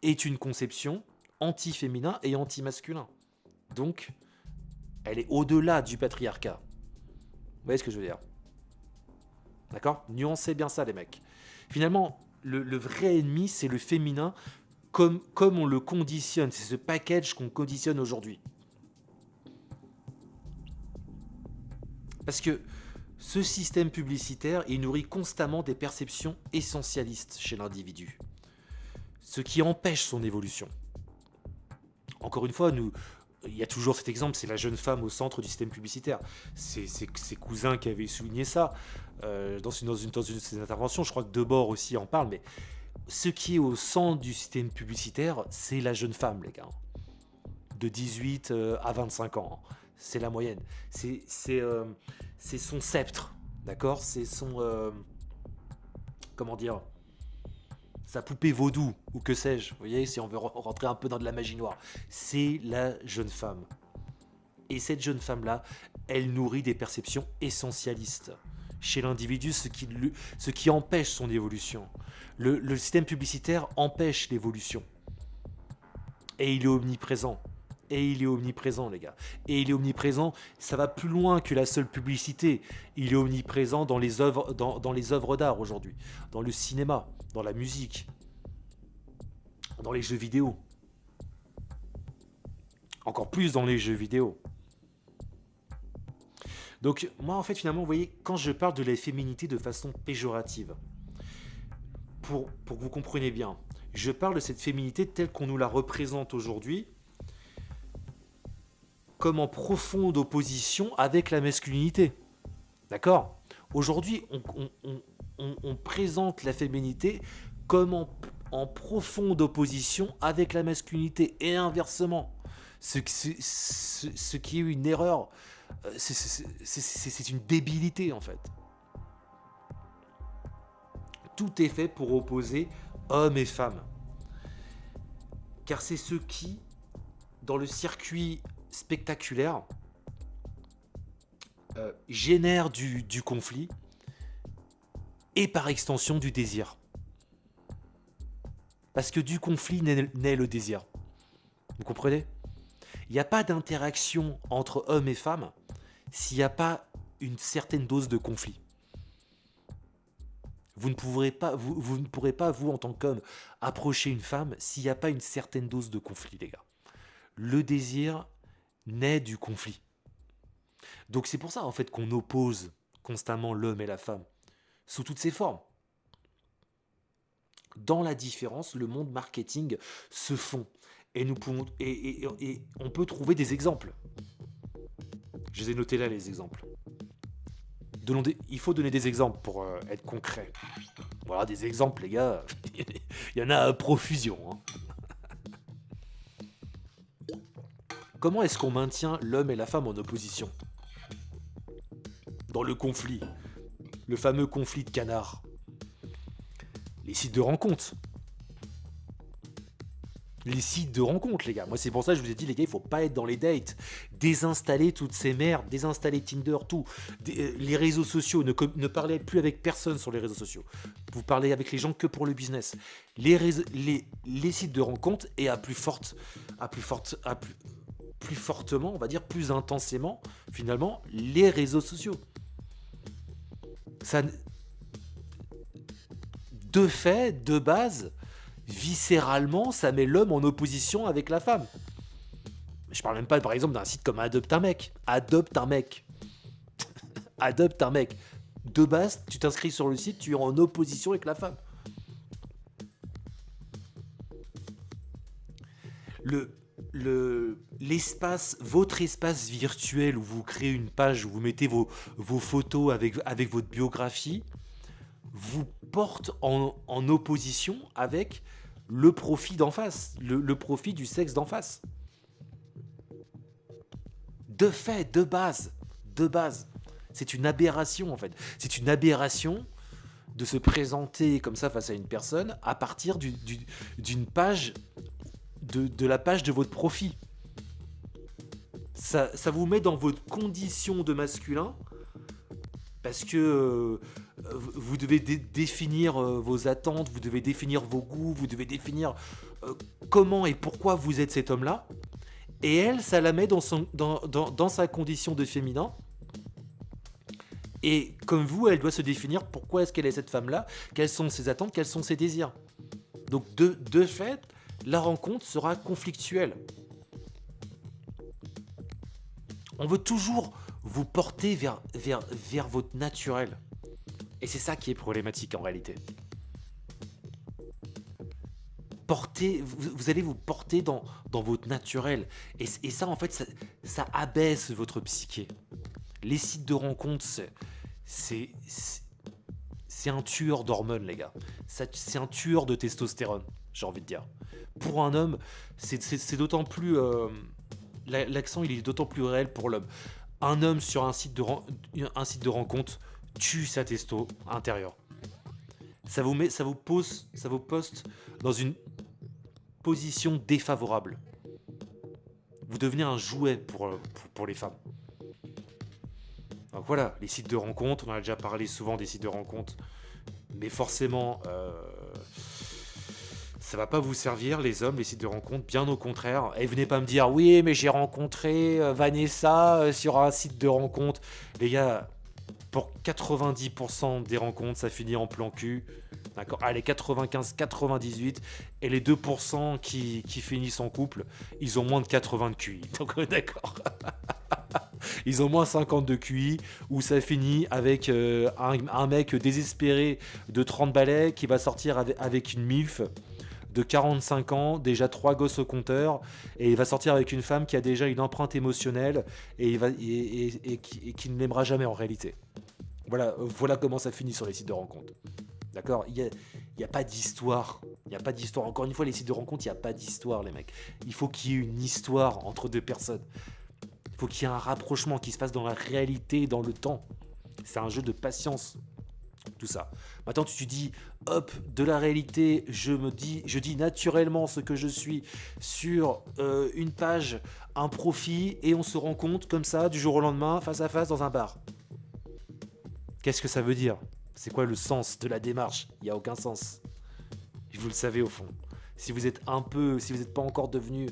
est une conception anti-féminin et anti-masculin. Donc, elle est au-delà du patriarcat. Vous voyez ce que je veux dire ? D'accord ? Nuancez bien ça, les mecs. Finalement, le vrai ennemi, c'est le féminin comme on le conditionne. C'est ce package qu'on conditionne aujourd'hui. Parce que ce système publicitaire, il nourrit constamment des perceptions essentialistes chez l'individu. Ce qui empêche son évolution. Encore une fois, il y a toujours cet exemple, c'est la jeune femme au centre du système publicitaire. C'est ses cousins qui avaient souligné ça dans une de ses interventions. Je crois que Debord aussi en parle, mais ce qui est au centre du système publicitaire, c'est la jeune femme, les gars. De 18 à 25 ans. C'est la moyenne. C'est son sceptre, d'accord ? C'est son... comment dire ? Sa poupée vaudou, ou que sais-je, vous voyez, si on veut rentrer un peu dans de la magie noire. C'est la jeune femme. Et cette jeune femme-là, elle nourrit des perceptions essentialistes chez l'individu, ce qui empêche son évolution. Le système publicitaire empêche l'évolution. Et il est omniprésent. Et il est omniprésent, les gars. Et il est omniprésent, ça va plus loin que la seule publicité. Il est omniprésent dans les œuvres, dans les œuvres d'art aujourd'hui, dans le cinéma, dans la musique, dans les jeux vidéo. Encore plus dans les jeux vidéo. Donc, moi, en fait, finalement, vous voyez, quand je parle de la féminité de façon péjorative, pour que vous compreniez bien, je parle de cette féminité telle qu'on nous la représente aujourd'hui, comme en profonde opposition avec la masculinité. D'accord ? Aujourd'hui, on présente la féminité comme en profonde opposition avec la masculinité et inversement. Ce qui est une erreur, c'est une débilité en fait. Tout est fait pour opposer hommes et femmes. Car c'est ce qui, dans le circuit spectaculaire, génère du conflit et par extension du désir. Parce que du conflit naît le désir. Vous comprenez ? Il n'y a pas d'interaction entre hommes et femmes s'il n'y a pas une certaine dose de conflit. Vous ne pourrez pas, vous en tant qu'homme, approcher une femme s'il n'y a pas une certaine dose de conflit, les gars. Le désir naît du conflit. Donc c'est pour ça en fait qu'on oppose constamment l'homme et la femme, sous toutes ses formes. Dans la différence, le monde marketing se fond. Et on peut trouver des exemples. Je les ai notés là, les exemples. Il faut donner des exemples pour être concret. Voilà, des exemples, les gars. Il y en a à profusion. Hein. Comment est-ce qu'on maintient l'homme et la femme en opposition ? Dans le conflit. Le fameux conflit de canard. Les sites de rencontres. Les sites de rencontres, les gars. Moi, c'est pour ça que je vous ai dit, les gars, il faut pas être dans les dates. Désinstaller toutes ces merdes, désinstaller Tinder, tout. Les réseaux sociaux, ne parlez plus avec personne sur les réseaux sociaux. Vous parlez avec les gens que pour le business. Les sites de rencontres et plus fortement, on va dire, plus intensément, finalement, les réseaux sociaux. Ça, de fait, de base, viscéralement, ça met l'homme en opposition avec la femme. Je parle même pas, par exemple, d'un site comme Adopte un mec. Adopte un mec. Adopte un mec. De base, tu t'inscris sur le site, tu es en opposition avec la femme. Le, l'espace, votre espace virtuel où vous créez une page, où vous mettez vos photos avec votre biographie, vous porte en opposition avec le profit d'en face, le profit du sexe d'en face. De fait, de base, c'est une aberration en fait. C'est une aberration de se présenter comme ça face à une personne à partir d'une page, de la page de votre profit. Ça vous met dans votre condition de masculin parce que vous devez définir vos attentes, vous devez définir vos goûts, vous devez définir comment et pourquoi vous êtes cet homme-là. Et elle, ça la met dans sa condition de féminin. Et comme vous, elle doit se définir pourquoi est-ce qu'elle est cette femme-là, quelles sont ses attentes, quels sont ses désirs. Donc de fait, la rencontre sera conflictuelle. On veut toujours vous porter vers votre naturel. Et c'est ça qui est problématique en réalité. Vous allez vous porter dans votre naturel. Et ça, en fait, ça abaisse votre psyché. Les sites de rencontres, c'est un tueur d'hormones, les gars. C'est un tueur de testostérone, j'ai envie de dire. Pour un homme, c'est d'autant plus... l'accent, il est d'autant plus réel pour l'homme. Un homme sur un site de rencontre tue sa testo intérieure. Ça vous poste dans une position défavorable. Vous devenez un jouet pour les femmes. Donc voilà, les sites de rencontres, on a déjà parlé souvent des sites de rencontres, mais forcément, ça va pas vous servir, les hommes, les sites de rencontres, bien au contraire. Et venez pas me dire, oui, mais j'ai rencontré Vanessa sur un site de rencontre. Les gars, pour 90% des rencontres, ça finit en plan cul. D'accord. Allez, 95, 98. Et les 2% qui finissent en couple, ils ont moins de 80 de QI. Donc, d'accord. Ils ont moins 50 de QI, où ça finit avec un mec désespéré de 30 balais qui va sortir avec une MILF de 45 ans, déjà 3 gosses au compteur, et il va sortir avec une femme qui a déjà une empreinte émotionnelle et qui ne l'aimera jamais en réalité. Voilà comment ça finit sur les sites de rencontres. D'accord. Il n'y a pas d'histoire. Il n'y a pas d'histoire. Encore une fois, les sites de rencontres, il n'y a pas d'histoire, les mecs. Il faut qu'il y ait une histoire entre deux personnes. Il faut qu'il y ait un rapprochement qui se passe dans la réalité et dans le temps. C'est un jeu de patience, tout ça. Maintenant, tu te dis, hop, de la réalité, je dis naturellement ce que je suis sur une page, un profil, et on se rencontre comme ça, du jour au lendemain, face à face, dans un bar. Qu'est-ce que ça veut dire ? C'est quoi le sens de la démarche ? Il n'y a aucun sens. Vous le savez au fond. Si vous n'êtes pas encore devenu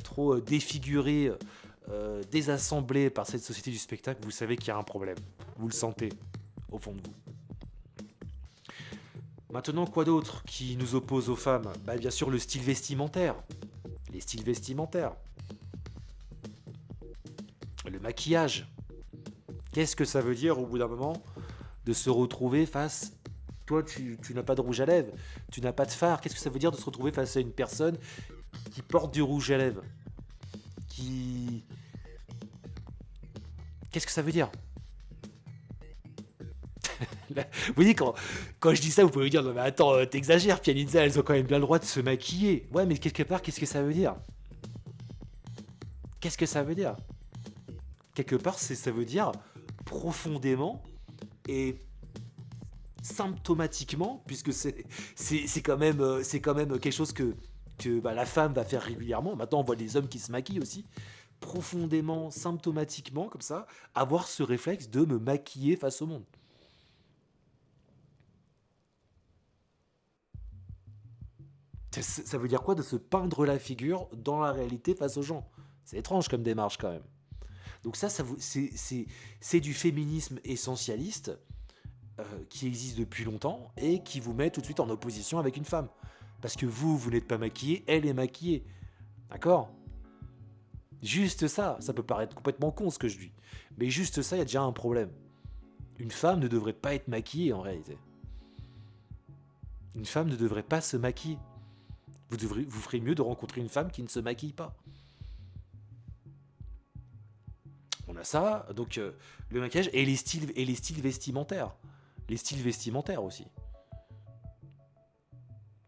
trop défiguré, désassemblé par cette société du spectacle, vous savez qu'il y a un problème. Vous le sentez au fond de vous. Maintenant, quoi d'autre qui nous oppose aux femmes ? Bah, bien sûr, le style vestimentaire. Les styles vestimentaires. Le maquillage. Qu'est-ce que ça veut dire au bout d'un moment de se retrouver face... Toi, tu n'as pas de rouge à lèvres, tu n'as pas de fard. Qu'est-ce que ça veut dire de se retrouver face à une personne qui porte du rouge à lèvres ? Qu'est-ce que ça veut dire ? Là, vous voyez, quand je dis ça, vous pouvez me dire, non mais attends, t'exagères, Pianizza, elles ont quand même bien le droit de se maquiller. Ouais, mais quelque part, qu'est-ce que ça veut dire ? Qu'est-ce que ça veut dire ? Quelque part, ça veut dire profondément et symptomatiquement, puisque c'est quand même quelque chose que la femme va faire régulièrement. Maintenant, on voit des hommes qui se maquillent aussi. Profondément, symptomatiquement, comme ça, avoir ce réflexe de me maquiller face au monde. Ça veut dire quoi de se peindre la figure dans la réalité face aux gens ? C'est étrange comme démarche quand même. Donc c'est du féminisme essentialiste qui existe depuis longtemps et qui vous met tout de suite en opposition avec une femme. Parce que vous n'êtes pas maquillé, elle est maquillée. D'accord ? Juste ça, ça peut paraître complètement con ce que je dis. Mais juste ça, il y a déjà un problème. Une femme ne devrait pas être maquillée en réalité. Une femme ne devrait pas se maquiller. Vous ferez mieux de rencontrer une femme qui ne se maquille pas. On a ça, donc le maquillage et les styles vestimentaires. Les styles vestimentaires aussi.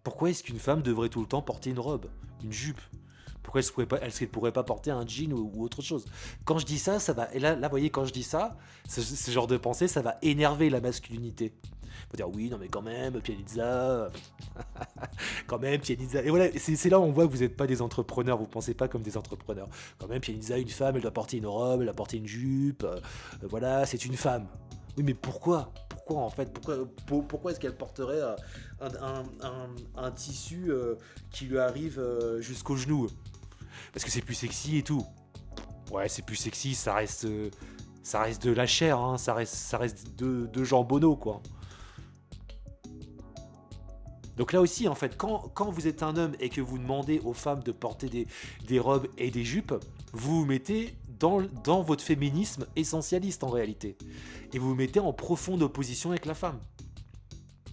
Pourquoi est-ce qu'une femme devrait tout le temps porter une robe, une jupe? Pourquoi elle ne pourrait pas porter un jean ou autre chose? Quand je dis ça, ça va. Et là, vous voyez, quand je dis ça, ce genre de pensée, ça va énerver la masculinité. Faut dire oui, non mais quand même, Pianizza, quand même Pianizza. Et voilà, c'est là où on voit que vous n'êtes pas des entrepreneurs, vous pensez pas comme des entrepreneurs. Quand même, Pianizza, une femme, elle doit porter une robe, elle doit porter une jupe, voilà, c'est une femme. Oui, mais pourquoi? Pourquoi en fait? Pourquoi est-ce qu'elle porterait un tissu qui lui arrive jusqu'au genou? Parce que c'est plus sexy et tout. Ouais, c'est plus sexy, ça reste de la chair, hein, ça reste de jambonneau, quoi. Donc là aussi, en fait, quand vous êtes un homme et que vous demandez aux femmes de porter des robes et des jupes, vous vous mettez dans votre féminisme essentialiste en réalité. Et vous vous mettez en profonde opposition avec la femme.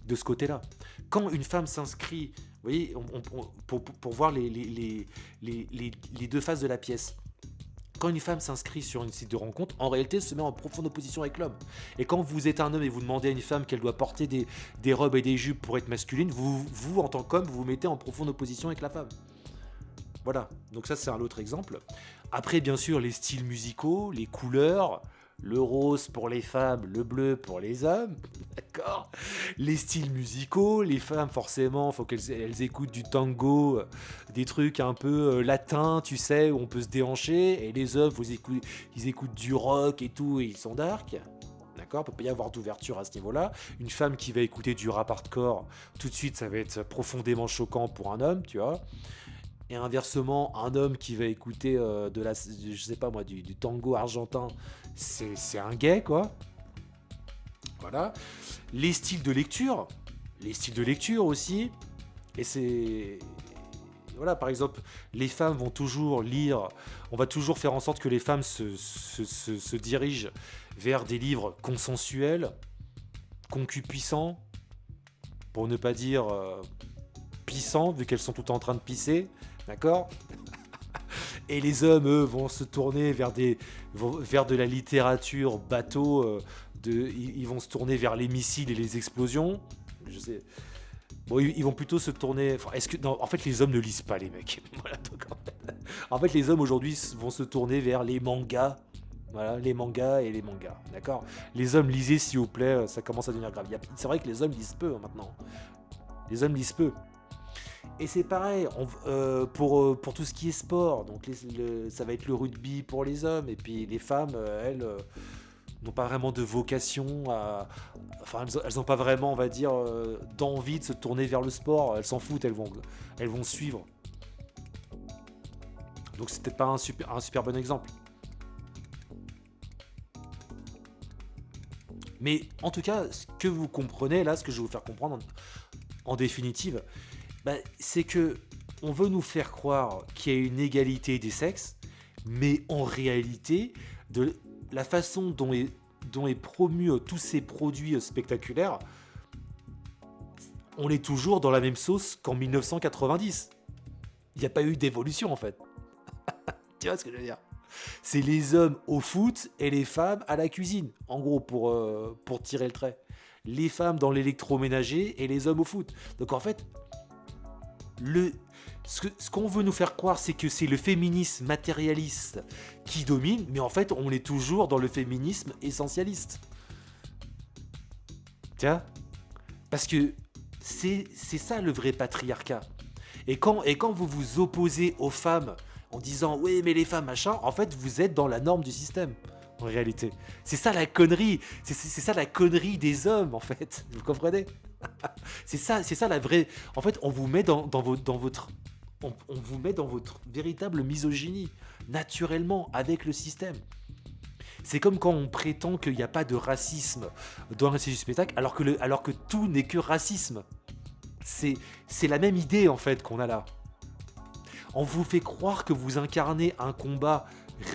De ce côté-là. Quand une femme s'inscrit, vous voyez, pour voir les deux faces de la pièce. Quand une femme s'inscrit sur une site de rencontre, en réalité, elle se met en profonde opposition avec l'homme. Et quand vous êtes un homme et vous demandez à une femme qu'elle doit porter des robes et des jupes pour être masculine, vous en tant qu'homme, vous vous mettez en profonde opposition avec la femme. Voilà, donc ça c'est un autre exemple. Après, bien sûr, les styles musicaux, les couleurs, le rose pour les femmes, le bleu pour les hommes, d'accord. Les styles musicaux, les femmes forcément, faut qu'elles écoutent du tango, des trucs un peu latins, tu sais, où on peut se déhancher, et les hommes, ils écoutent du rock et tout, et ils sont dark. D'accord, il peut pas y avoir d'ouverture à ce niveau-là. Une femme qui va écouter du rap hardcore, tout de suite, ça va être profondément choquant pour un homme, tu vois. Et inversement, un homme qui va écouter je sais pas moi, du tango argentin, c'est un gay, quoi. Voilà. Les styles de lecture aussi. Et c'est... Voilà, par exemple, les femmes vont toujours lire, on va toujours faire en sorte que les femmes se dirigent vers des livres consensuels, concupiscents, pour ne pas dire pissants, vu qu'elles sont tout le temps en train de pisser, d'accord? Et les hommes, eux, vont se tourner vers de la littérature bateau, ils vont se tourner vers les missiles et les explosions. Je sais. Bon, ils vont plutôt se tourner. Enfin, non, en fait, les hommes ne lisent pas, les mecs. Voilà, donc, en fait, les hommes aujourd'hui vont se tourner vers les mangas. Voilà, les mangas et les mangas, d'accord? Les hommes, lisez s'il vous plaît, ça commence à devenir grave. C'est vrai que les hommes lisent peu maintenant. Les hommes lisent peu. Et c'est pareil, pour tout ce qui est sport, donc ça va être le rugby pour les hommes, et puis les femmes, elles, n'ont pas vraiment de vocation enfin, elles n'ont pas vraiment, on va dire, d'envie de se tourner vers le sport, elles s'en foutent, elles vont suivre. Donc c'est peut-être pas un super bon exemple. Mais en tout cas, ce que vous comprenez là, ce que je vais vous faire comprendre en définitive, c'est que on veut nous faire croire qu'il y a une égalité des sexes, mais en réalité, de la façon dont est promu tous ces produits spectaculaires, on est toujours dans la même sauce qu'en 1990. Il n'y a pas eu d'évolution en fait. Tu vois ce que je veux dire? C'est les hommes au foot et les femmes à la cuisine, en gros, pour tirer le trait. Les femmes dans l'électroménager et les hommes au foot. Donc en fait, ce qu'on veut nous faire croire, c'est que c'est le féminisme matérialiste qui domine, mais en fait, on est toujours dans le féminisme essentialiste. Tiens, parce que c'est ça le vrai patriarcat. Et quand vous vous opposez aux femmes en disant oui mais les femmes machin, en fait vous êtes dans la norme du système en réalité. C'est ça la connerie, c'est ça la connerie des hommes en fait. Vous comprenez? c'est ça la vraie. En fait, on vous met dans votre on vous met dans votre véritable misogynie naturellement avec le système. C'est comme quand on prétend qu'il n'y a pas de racisme dans l'industrie du spectacle alors que tout n'est que racisme. C'est la même idée en fait qu'on a là. On vous fait croire que vous incarnez un combat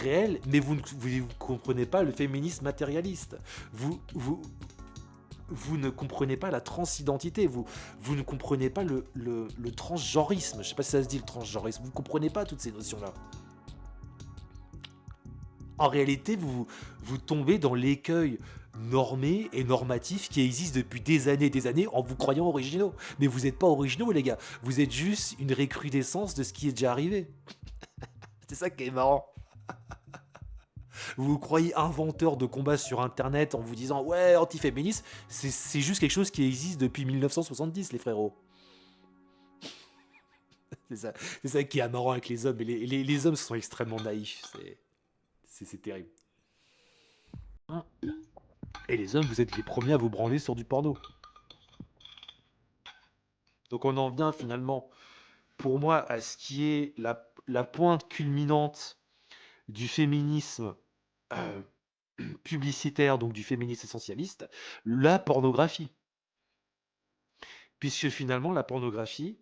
réel, mais vous comprenez pas le féminisme matérialiste. Vous ne comprenez pas la transidentité, vous ne comprenez pas le transgenrisme. Je sais pas si ça se dit le transgenrisme, vous ne comprenez pas toutes ces notions-là. En réalité, vous tombez dans l'écueil normé et normatif qui existe depuis des années en vous croyant originaux. Mais vous n'êtes pas originaux, les gars. Vous êtes juste une recrudescence de ce qui est déjà arrivé. C'est ça qui est marrant. Vous vous croyez inventeur de combats sur internet en vous disant ouais, antiféministe, c'est juste quelque chose qui existe depuis 1970, les frérots. C'est ça qui est marrant avec les hommes. Et les hommes sont extrêmement naïfs. C'est terrible. Et les hommes, vous êtes les premiers à vous branler sur du porno. Donc on en vient finalement, pour moi, à ce qui est la pointe culminante du féminisme euh, publicitaire, donc du féminisme essentialiste, la pornographie. Puisque finalement, la pornographie,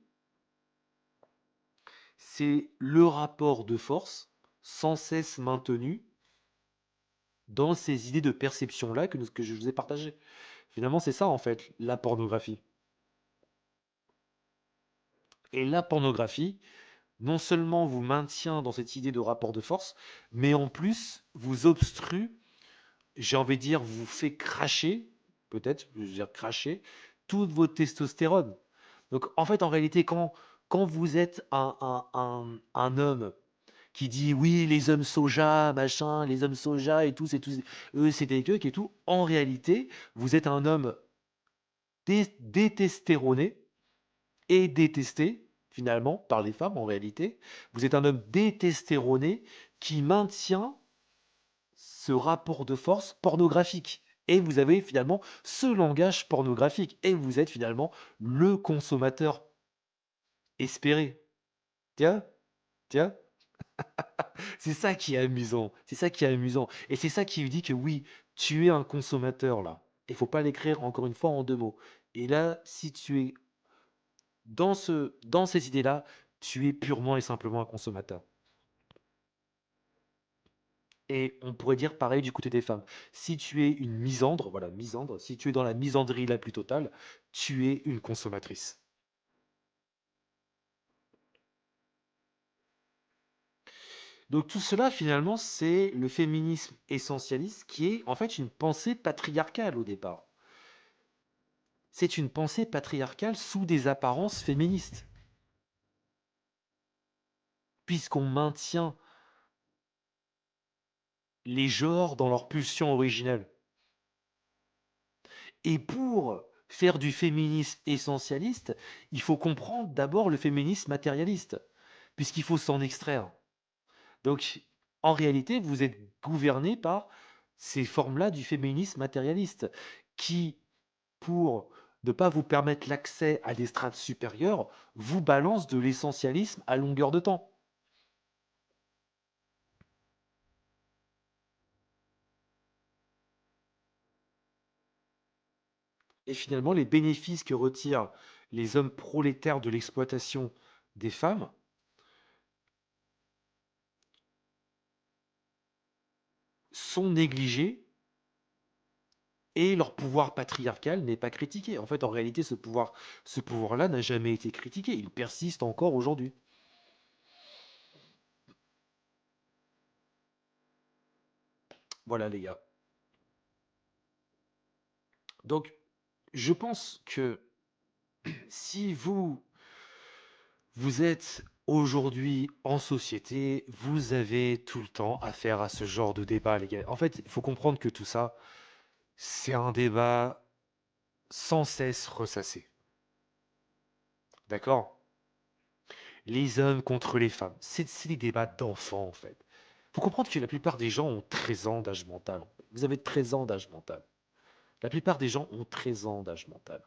c'est le rapport de force sans cesse maintenu dans ces idées de perception-là que je vous ai partagées. Finalement, c'est ça, en fait, la pornographie. Et la pornographie, non seulement vous maintient dans cette idée de rapport de force, mais en plus vous obstrue, j'ai envie de dire, vous fait cracher, peut-être, je veux dire cracher, toute votre testostérone. Donc en fait, en réalité, quand vous êtes un homme qui dit oui, les hommes soja, machin, les hommes soja et tout, eux, c'est des gueux et tout, en réalité, vous êtes un homme détestéroné et détesté, finalement, par les femmes en réalité. Vous êtes un homme détestéroné qui maintient ce rapport de force pornographique. Et vous avez finalement ce langage pornographique. Et vous êtes finalement le consommateur espéré. Tiens, tiens. C'est ça qui est amusant. C'est ça qui est amusant. Et c'est ça qui vous dit que oui, tu es un consommateur là. Il faut pas l'écrire encore une fois en deux mots. Et là, si tu es dans ces idées-là, tu es purement et simplement un consommateur. Et on pourrait dire pareil du côté des femmes. Si tu es une misandre, voilà, misandre, si tu es dans la misandrie la plus totale, tu es une consommatrice. Donc tout cela, finalement, c'est le féminisme essentialiste qui est en fait une pensée patriarcale au départ. C'est une pensée patriarcale sous des apparences féministes, puisqu'on maintient les genres dans leur pulsion originelle. Et pour faire du féminisme essentialiste, il faut comprendre d'abord le féminisme matérialiste, puisqu'il faut s'en extraire. Donc, en réalité, vous êtes gouverné par ces formes-là du féminisme matérialiste, qui, pour ne pas vous permettre l'accès à des strates supérieures, vous balance de l'essentialisme à longueur de temps. Et finalement, les bénéfices que retirent les hommes prolétaires de l'exploitation des femmes sont négligés et leur pouvoir patriarcal n'est pas critiqué. En fait, en réalité, ce pouvoir-là n'a jamais été critiqué. Il persiste encore aujourd'hui. Voilà, les gars. Donc, je pense que si vous êtes aujourd'hui en société, vous avez tout le temps affaire à ce genre de débat, les gars. En fait, il faut comprendre que tout ça, c'est un débat sans cesse ressassé. D'accord? Les hommes contre les femmes. C'est des débats d'enfants, en fait. Faut comprendre que la plupart des gens ont 13 ans d'âge mental. Vous avez 13 ans d'âge mental. La plupart des gens ont 13 ans d'âge mental.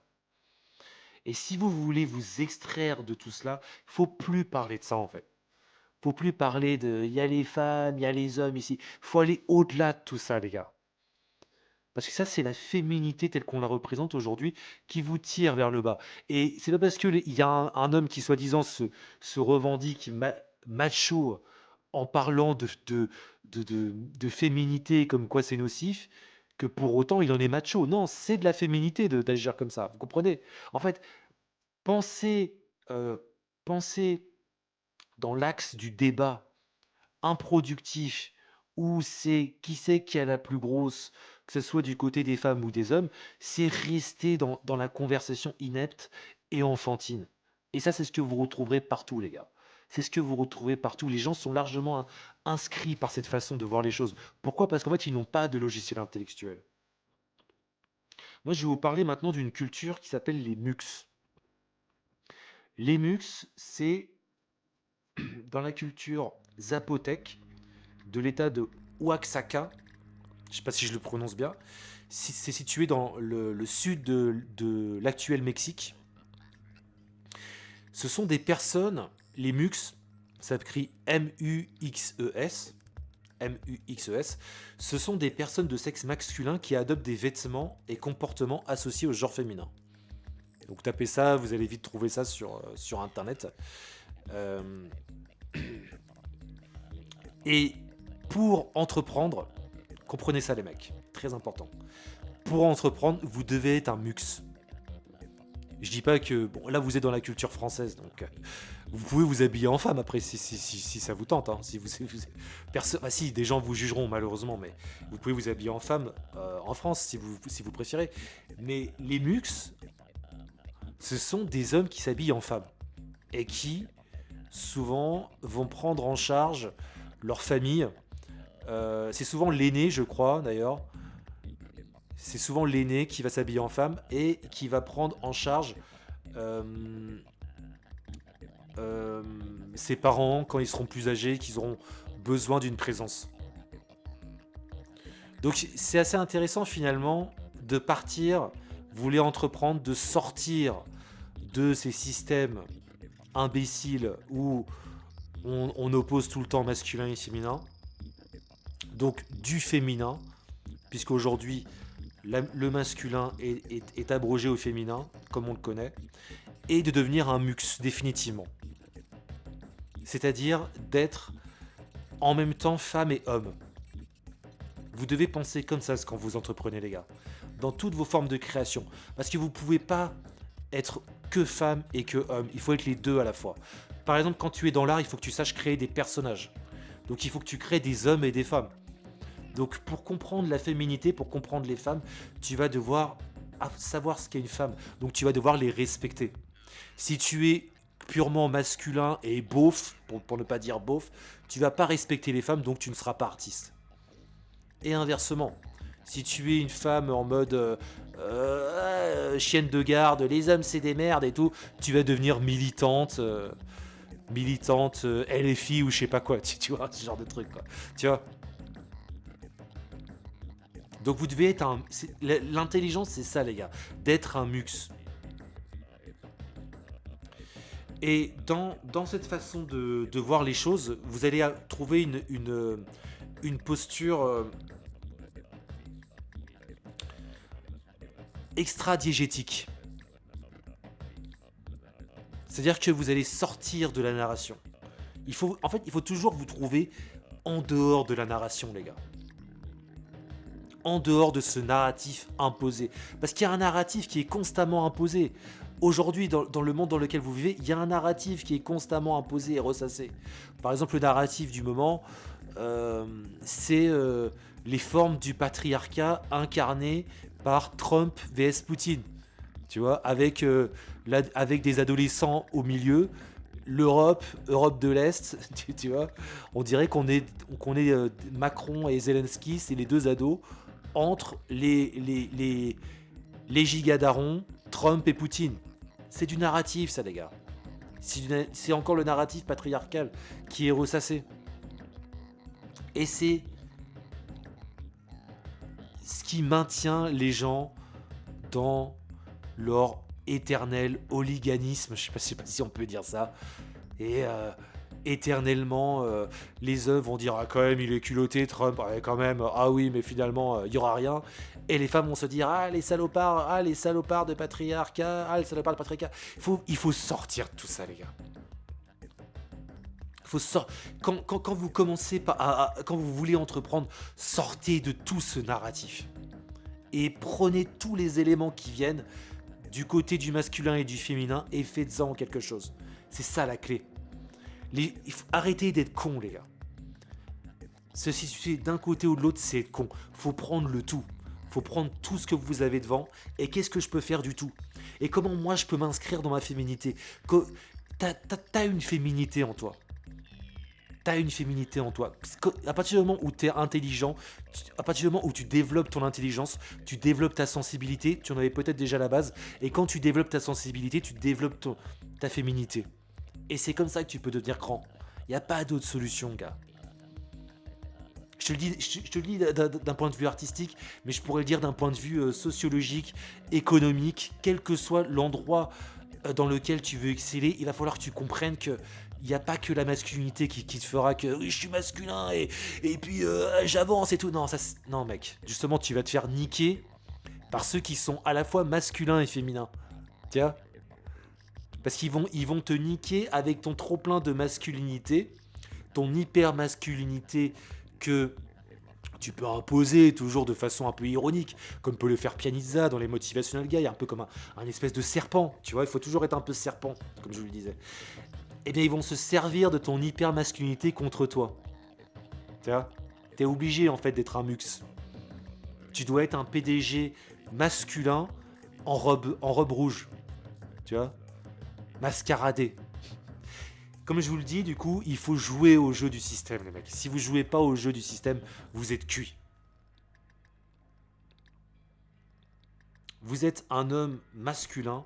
Et si vous voulez vous extraire de tout cela, il faut plus parler de ça, en fait. Faut plus parler de il y a les femmes, il y a les hommes ici. Faut aller au-delà de tout ça, les gars. Parce que ça, c'est la féminité telle qu'on la représente aujourd'hui qui vous tire vers le bas. Et c'est pas parce qu'il y a un homme qui, soi-disant, se revendique macho en parlant de féminité comme quoi c'est nocif, que pour autant il en est macho. Non, c'est de la féminité d'agir comme ça. Vous comprenez? En fait, pensez, pensez dans l'axe du débat improductif où c'est qui a la plus grosse, que ce soit du côté des femmes ou des hommes, c'est rester dans la conversation inepte et enfantine. Et ça, c'est ce que vous retrouverez partout, les gars. C'est ce que vous retrouvez partout. Les gens sont largement inscrits par cette façon de voir les choses. Pourquoi? Parce qu'en fait, ils n'ont pas de logiciel intellectuel. Moi, je vais vous parler maintenant d'une culture qui s'appelle les MUX. Les MUX, c'est dans la culture zapotèque de l'état de Oaxaca, je ne sais pas si je le prononce bien, c'est situé dans le sud de l'actuel Mexique. Ce sont des personnes, les MUX, ça s'écrit M-U-X-E-S, M-U-X-E-S, ce sont des personnes de sexe masculin qui adoptent des vêtements et comportements associés au genre féminin. Donc tapez ça, vous allez vite trouver ça sur Internet. Euh, et pour entreprendre, comprenez ça les mecs, très important. Pour entreprendre, vous devez être un MUX. Je dis pas que... Bon, là, vous êtes dans la culture française, donc... vous pouvez vous habiller en femme après, si ça vous tente. Hein. Si ah, si, des gens vous jugeront, malheureusement, mais vous pouvez vous habiller en femme en France, si vous préférez. Mais les MUX, ce sont des hommes qui s'habillent en femme. Et qui, souvent, vont prendre en charge leur famille. C'est souvent l'aîné, je crois, d'ailleurs. C'est souvent l'aîné qui va s'habiller en femme et qui va prendre en charge euh, ses parents quand ils seront plus âgés, qu'ils auront besoin d'une présence. Donc c'est assez intéressant finalement de partir, vous voulez entreprendre, de sortir de ces systèmes imbéciles où on oppose tout le temps masculin et féminin, donc du féminin, puisqu'aujourd'hui le masculin est abrogé au féminin, comme on le connaît, et de devenir un MUX définitivement. C'est-à-dire d'être en même temps femme et homme. Vous devez penser comme ça quand vous entreprenez, les gars, dans toutes vos formes de création, parce que vous ne pouvez pas être que femme et que homme, il faut être les deux à la fois. Par exemple, quand tu es dans l'art, il faut que tu saches créer des personnages. Donc il faut que tu crées des hommes et des femmes. Donc pour comprendre la féminité, pour comprendre les femmes, tu vas devoir savoir ce qu'est une femme. Donc tu vas devoir les respecter. Si tu es purement masculin et beauf, pour ne pas dire beauf, tu vas pas respecter les femmes, donc tu ne seras pas artiste. Et inversement, si tu es une femme en mode chienne de garde, les hommes c'est des merdes et tout, tu vas devenir militante, LFI ou je sais pas quoi, tu vois, ce genre de truc quoi. Tu vois. Donc vous devez être un... L'intelligence c'est ça les gars, d'être un MUX. Et dans cette façon de voir les choses, vous allez trouver une posture extra-diégétique. C'est-à-dire que vous allez sortir de la narration. En fait, il faut toujours vous trouver en dehors de la narration, les gars. En dehors de ce narratif imposé. Parce qu'il y a un narratif qui est constamment imposé. Aujourd'hui, dans le monde dans lequel vous vivez, il y a un narratif qui est constamment imposé et ressassé. Par exemple, le narratif du moment, c'est les formes du patriarcat incarnées par Trump vs Poutine. Tu vois, avec des adolescents au milieu, Europe de l'Est, tu vois, on dirait qu'on est Macron et Zelensky, c'est les deux ados, entre les gigadarons, Trump et Poutine. C'est du narratif, ça, les gars. C'est encore le narratif patriarcal qui est ressassé. Et c'est ce qui maintient les gens dans leur éternel oliganisme, je sais pas si on peut dire ça, et éternellement les hommes vont dire ah quand même il est culotté Trump, quand même ah oui mais finalement il y aura rien, et les femmes vont se dire ah les salopards de patriarcat, il faut sortir de tout ça les gars, Faut sor- quand vous commencez quand vous voulez entreprendre, sortez de tout ce narratif et prenez tous les éléments qui viennent du côté du masculin et du féminin et faites-en quelque chose. C'est ça la clé. Arrêtez d'être con, les gars. Se situer d'un côté ou de l'autre, c'est être con. Faut prendre le tout. Faut prendre tout ce que vous avez devant et qu'est-ce que je peux faire du tout. Et comment moi je peux m'inscrire dans ma féminité. T'as une féminité en toi. T'as une féminité en toi. À partir du moment où t'es intelligent, à partir du moment où tu développes ton intelligence, tu développes ta sensibilité, tu en avais peut-être déjà la base, et quand tu développes ta sensibilité, tu développes ta féminité. Et c'est comme ça que tu peux devenir grand. Il n'y a pas d'autre solution, gars. Je te le dis d'un point de vue artistique, mais je pourrais le dire d'un point de vue sociologique, économique, quel que soit l'endroit dans lequel tu veux exceller, il va falloir que tu comprennes que il n'y a pas que la masculinité qui te fera que oui, je suis masculin et puis j'avance et tout. Non, non, mec. Justement, tu vas te faire niquer par ceux qui sont à la fois masculins et féminins. Tiens. Parce qu'ils vont te niquer avec ton trop-plein de masculinité, ton hyper-masculinité que tu peux imposer toujours de façon un peu ironique, comme peut le faire Pianizza dans les Motivational Guys, un peu comme un espèce de serpent, tu vois, il faut toujours être un peu serpent, comme je vous le disais. Eh bien, ils vont se servir de ton hyper-masculinité contre toi. Tu vois, t'es obligé en fait d'être un mux. Tu dois être un PDG masculin en robe rouge, tu vois, mascaradé. Comme je vous le dis, du coup, il faut jouer au jeu du système, les mecs. Si vous jouez pas au jeu du système, vous êtes cuit. Vous êtes un homme masculin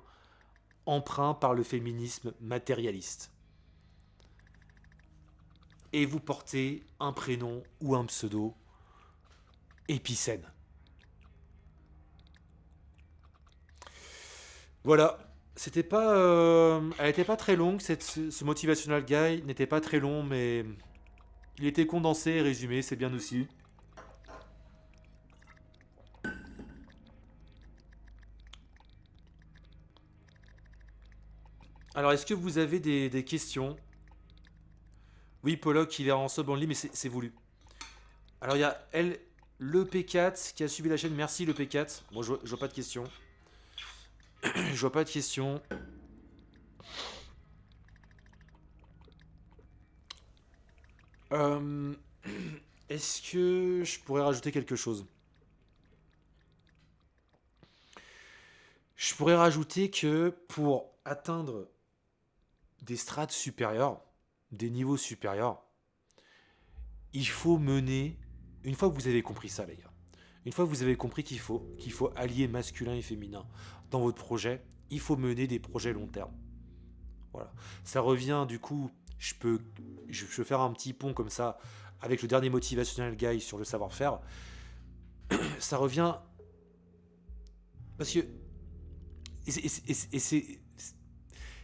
empreint par le féminisme matérialiste. Et vous portez un prénom ou un pseudo épicène. Voilà. Elle était pas très longue. Ce motivational guy n'était pas très long, mais il était condensé et résumé. C'est bien aussi. Alors, est-ce que vous avez des questions? Oui, Pollock, il est en sub only, mais c'est voulu. Alors, il y a le P4 qui a suivi la chaîne. Merci, le P4. Bon, je vois pas de questions. Je vois pas de questions. Euh, Est-ce que je pourrais rajouter quelque chose? Je pourrais rajouter que pour atteindre des strates supérieures, des niveaux supérieurs, il faut mener, une fois que vous avez compris ça les gars, une fois que vous avez compris qu'il faut allier masculin et féminin dans votre projet, il faut mener des projets long terme. Voilà. Ça revient du coup, je peux faire un petit pont comme ça avec le dernier motivational guy sur le savoir-faire. Ça revient parce que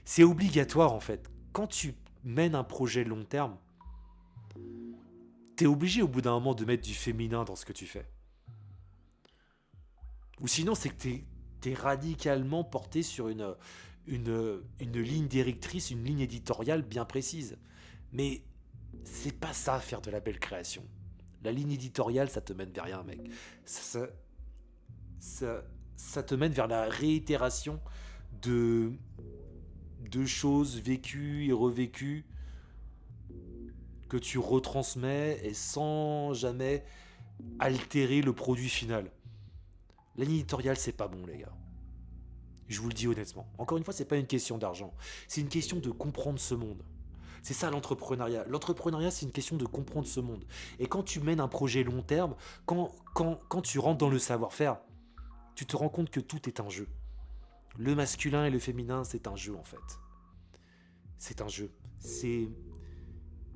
c'est obligatoire en fait. Quand tu mènes un projet long terme, t'es obligé au bout d'un moment de mettre du féminin dans ce que tu fais. Ou sinon, c'est que t'es radicalement porté sur une ligne directrice, une ligne éditoriale bien précise. Mais c'est pas ça faire de la belle création. La ligne éditoriale, ça te mène vers rien, mec. Ça, ça, ça te mène vers la réitération de, de choses vécues et revécues que tu retransmets et sans jamais altérer le produit final. La ligne éditoriale, c'est pas bon, les gars. Je vous le dis honnêtement. Encore une fois, c'est pas une question d'argent. C'est une question de comprendre ce monde. C'est ça l'entrepreneuriat. L'entrepreneuriat, c'est une question de comprendre ce monde. Et quand tu mènes un projet long terme, quand tu rentres dans le savoir-faire, tu te rends compte que tout est un jeu. Le masculin et le féminin, c'est un jeu en fait. C'est un jeu. C'est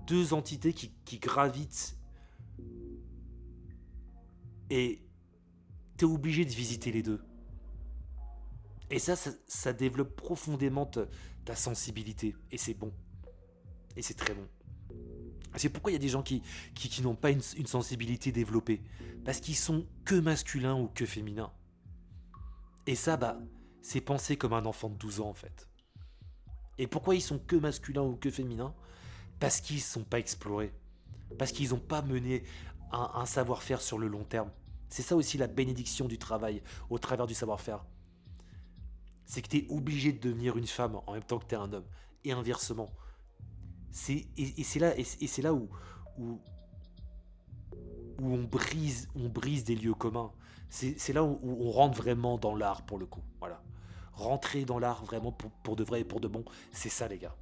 deux entités qui gravitent et t'es obligé de visiter les deux. Et ça développe profondément ta sensibilité. Et c'est bon. Et c'est très bon. C'est pourquoi il y a des gens qui n'ont pas une sensibilité développée. Parce qu'ils sont que masculins ou que féminins. Et ça, bah, c'est pensé comme un enfant de 12 ans en fait. Et pourquoi ils sont que masculins ou que féminins? parce qu'ils ne sont pas explorés, parce qu'ils n'ont pas mené un savoir-faire sur le long terme. C'est ça aussi la bénédiction du travail au travers du savoir-faire. C'est que tu es obligé de devenir une femme en même temps que tu es un homme. Et inversement. C'est là où, où on brise des lieux communs. C'est là où on rentre vraiment dans l'art pour le coup. Voilà. Rentrer dans l'art vraiment pour de vrai et pour de bon, c'est ça les gars.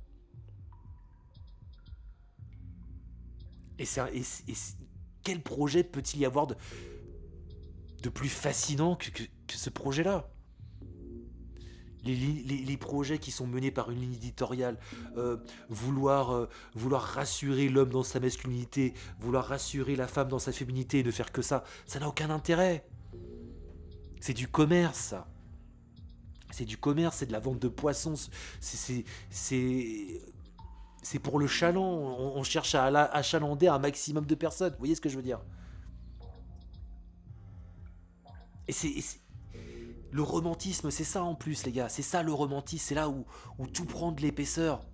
Quel projet peut-il y avoir de plus fascinant que ce projet-là? Les projets qui sont menés par une ligne éditoriale, vouloir rassurer l'homme dans sa masculinité, vouloir rassurer la femme dans sa féminité et ne faire que ça n'a aucun intérêt. C'est du commerce, ça. C'est du commerce, c'est de la vente de poissons. C'est pour le chaland. On cherche à achalander un maximum de personnes. Vous voyez ce que je veux dire? Et le romantisme, c'est ça en plus, les gars. C'est ça le romantisme. C'est là où tout prend de l'épaisseur.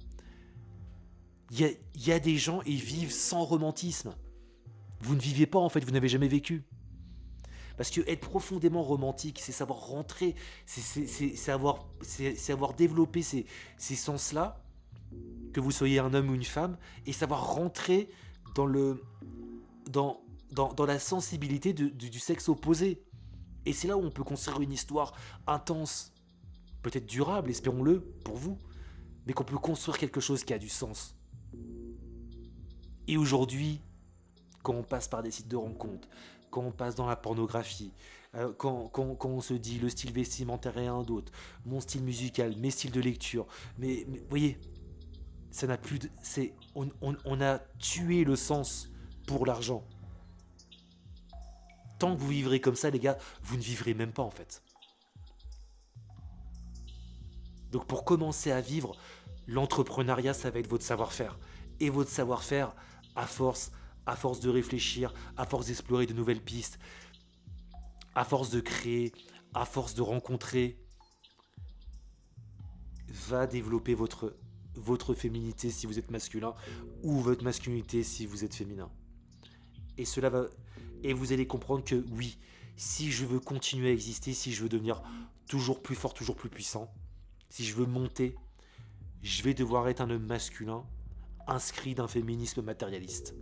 Il y a des gens, ils vivent sans romantisme. Vous ne vivez pas, en fait. Vous n'avez jamais vécu. Parce que être profondément romantique, c'est savoir rentrer, c'est avoir développé ces sens-là, que vous soyez un homme ou une femme, et savoir rentrer dans la sensibilité du sexe opposé. Et c'est là où on peut construire une histoire intense, peut-être durable, espérons-le, pour vous, mais qu'on peut construire quelque chose qui a du sens. Et aujourd'hui, quand on passe par des sites de rencontres, quand on passe dans la pornographie, quand on se dit le style vestimentaire et un d'autre, mon style musical, mes styles de lecture, mais vous voyez, ça n'a plus de... on a tué le sens pour l'argent. Tant que vous vivrez comme ça, les gars, vous ne vivrez même pas en fait. Donc pour commencer à vivre, l'entrepreneuriat, ça va être votre savoir-faire. Et votre savoir-faire, à force de réfléchir, à force d'explorer de nouvelles pistes, à force de créer, à force de rencontrer, va développer votre féminité si vous êtes masculin, ou votre masculinité si vous êtes féminin. Et vous allez comprendre que oui, si je veux continuer à exister, si je veux devenir toujours plus fort, toujours plus puissant, si je veux monter, je vais devoir être un homme masculin, inscrit d'un féminisme matérialiste.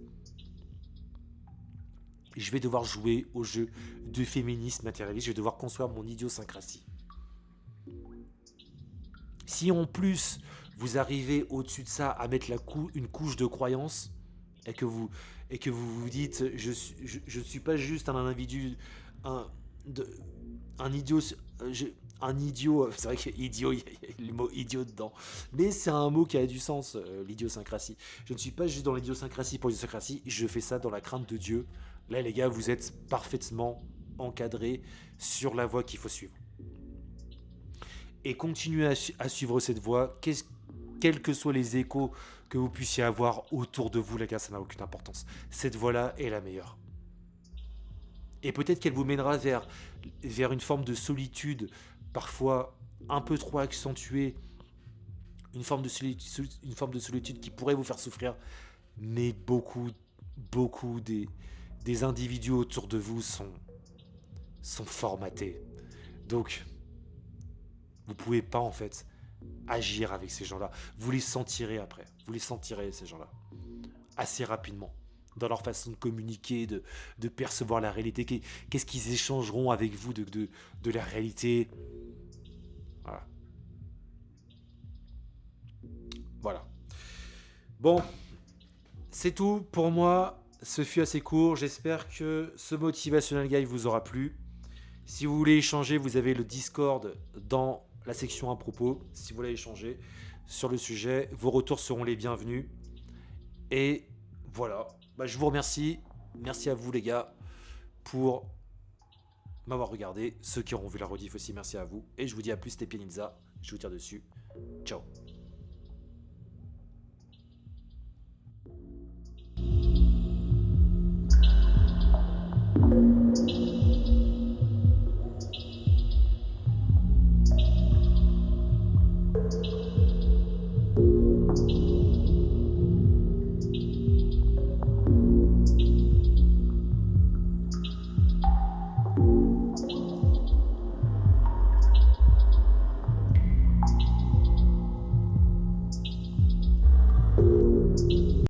Je vais devoir jouer au jeu du féminisme matérialiste, je vais devoir construire mon idiosyncrasie. Si en plus, vous arrivez au-dessus de ça à mettre une couche de croyance, et que vous vous dites je suis pas juste un individu, un idiot, c'est vrai que idiot, il y a le mot idiot dedans, mais c'est un mot qui a du sens, l'idiosyncrasie. Je ne suis pas juste dans l'idiosyncrasie pour l'idiosyncrasie, je fais ça dans la crainte de Dieu. Là les gars, vous êtes parfaitement encadrés sur la voie qu'il faut suivre. Et continuez à suivre cette voie, quels que soient les échos que vous puissiez avoir autour de vous, les gars, ça n'a aucune importance. Cette voie-là est la meilleure. Et peut-être qu'elle vous mènera vers une forme de solitude, parfois un peu trop accentuée, une forme de solitude qui pourrait vous faire souffrir, mais beaucoup des individus autour de vous sont formatés. Donc, vous pouvez pas en fait agir avec ces gens-là. Vous les sentirez après. Vous les sentirez, ces gens-là. Assez rapidement. Dans leur façon de communiquer, de percevoir la réalité. Qu'est-ce qu'ils échangeront avec vous de la réalité. Voilà. Bon. C'est tout pour moi. Ce fut assez court. J'espère que ce Motivational Guy vous aura plu. Si vous voulez échanger, vous avez le Discord dans la section à propos, si vous voulez échanger sur le sujet, vos retours seront les bienvenus. Et voilà, je vous remercie. Merci à vous les gars pour m'avoir regardé. Ceux qui auront vu la rediff aussi, merci à vous. Et je vous dis à plus, c'était Pianizza. Je vous tire dessus. Ciao.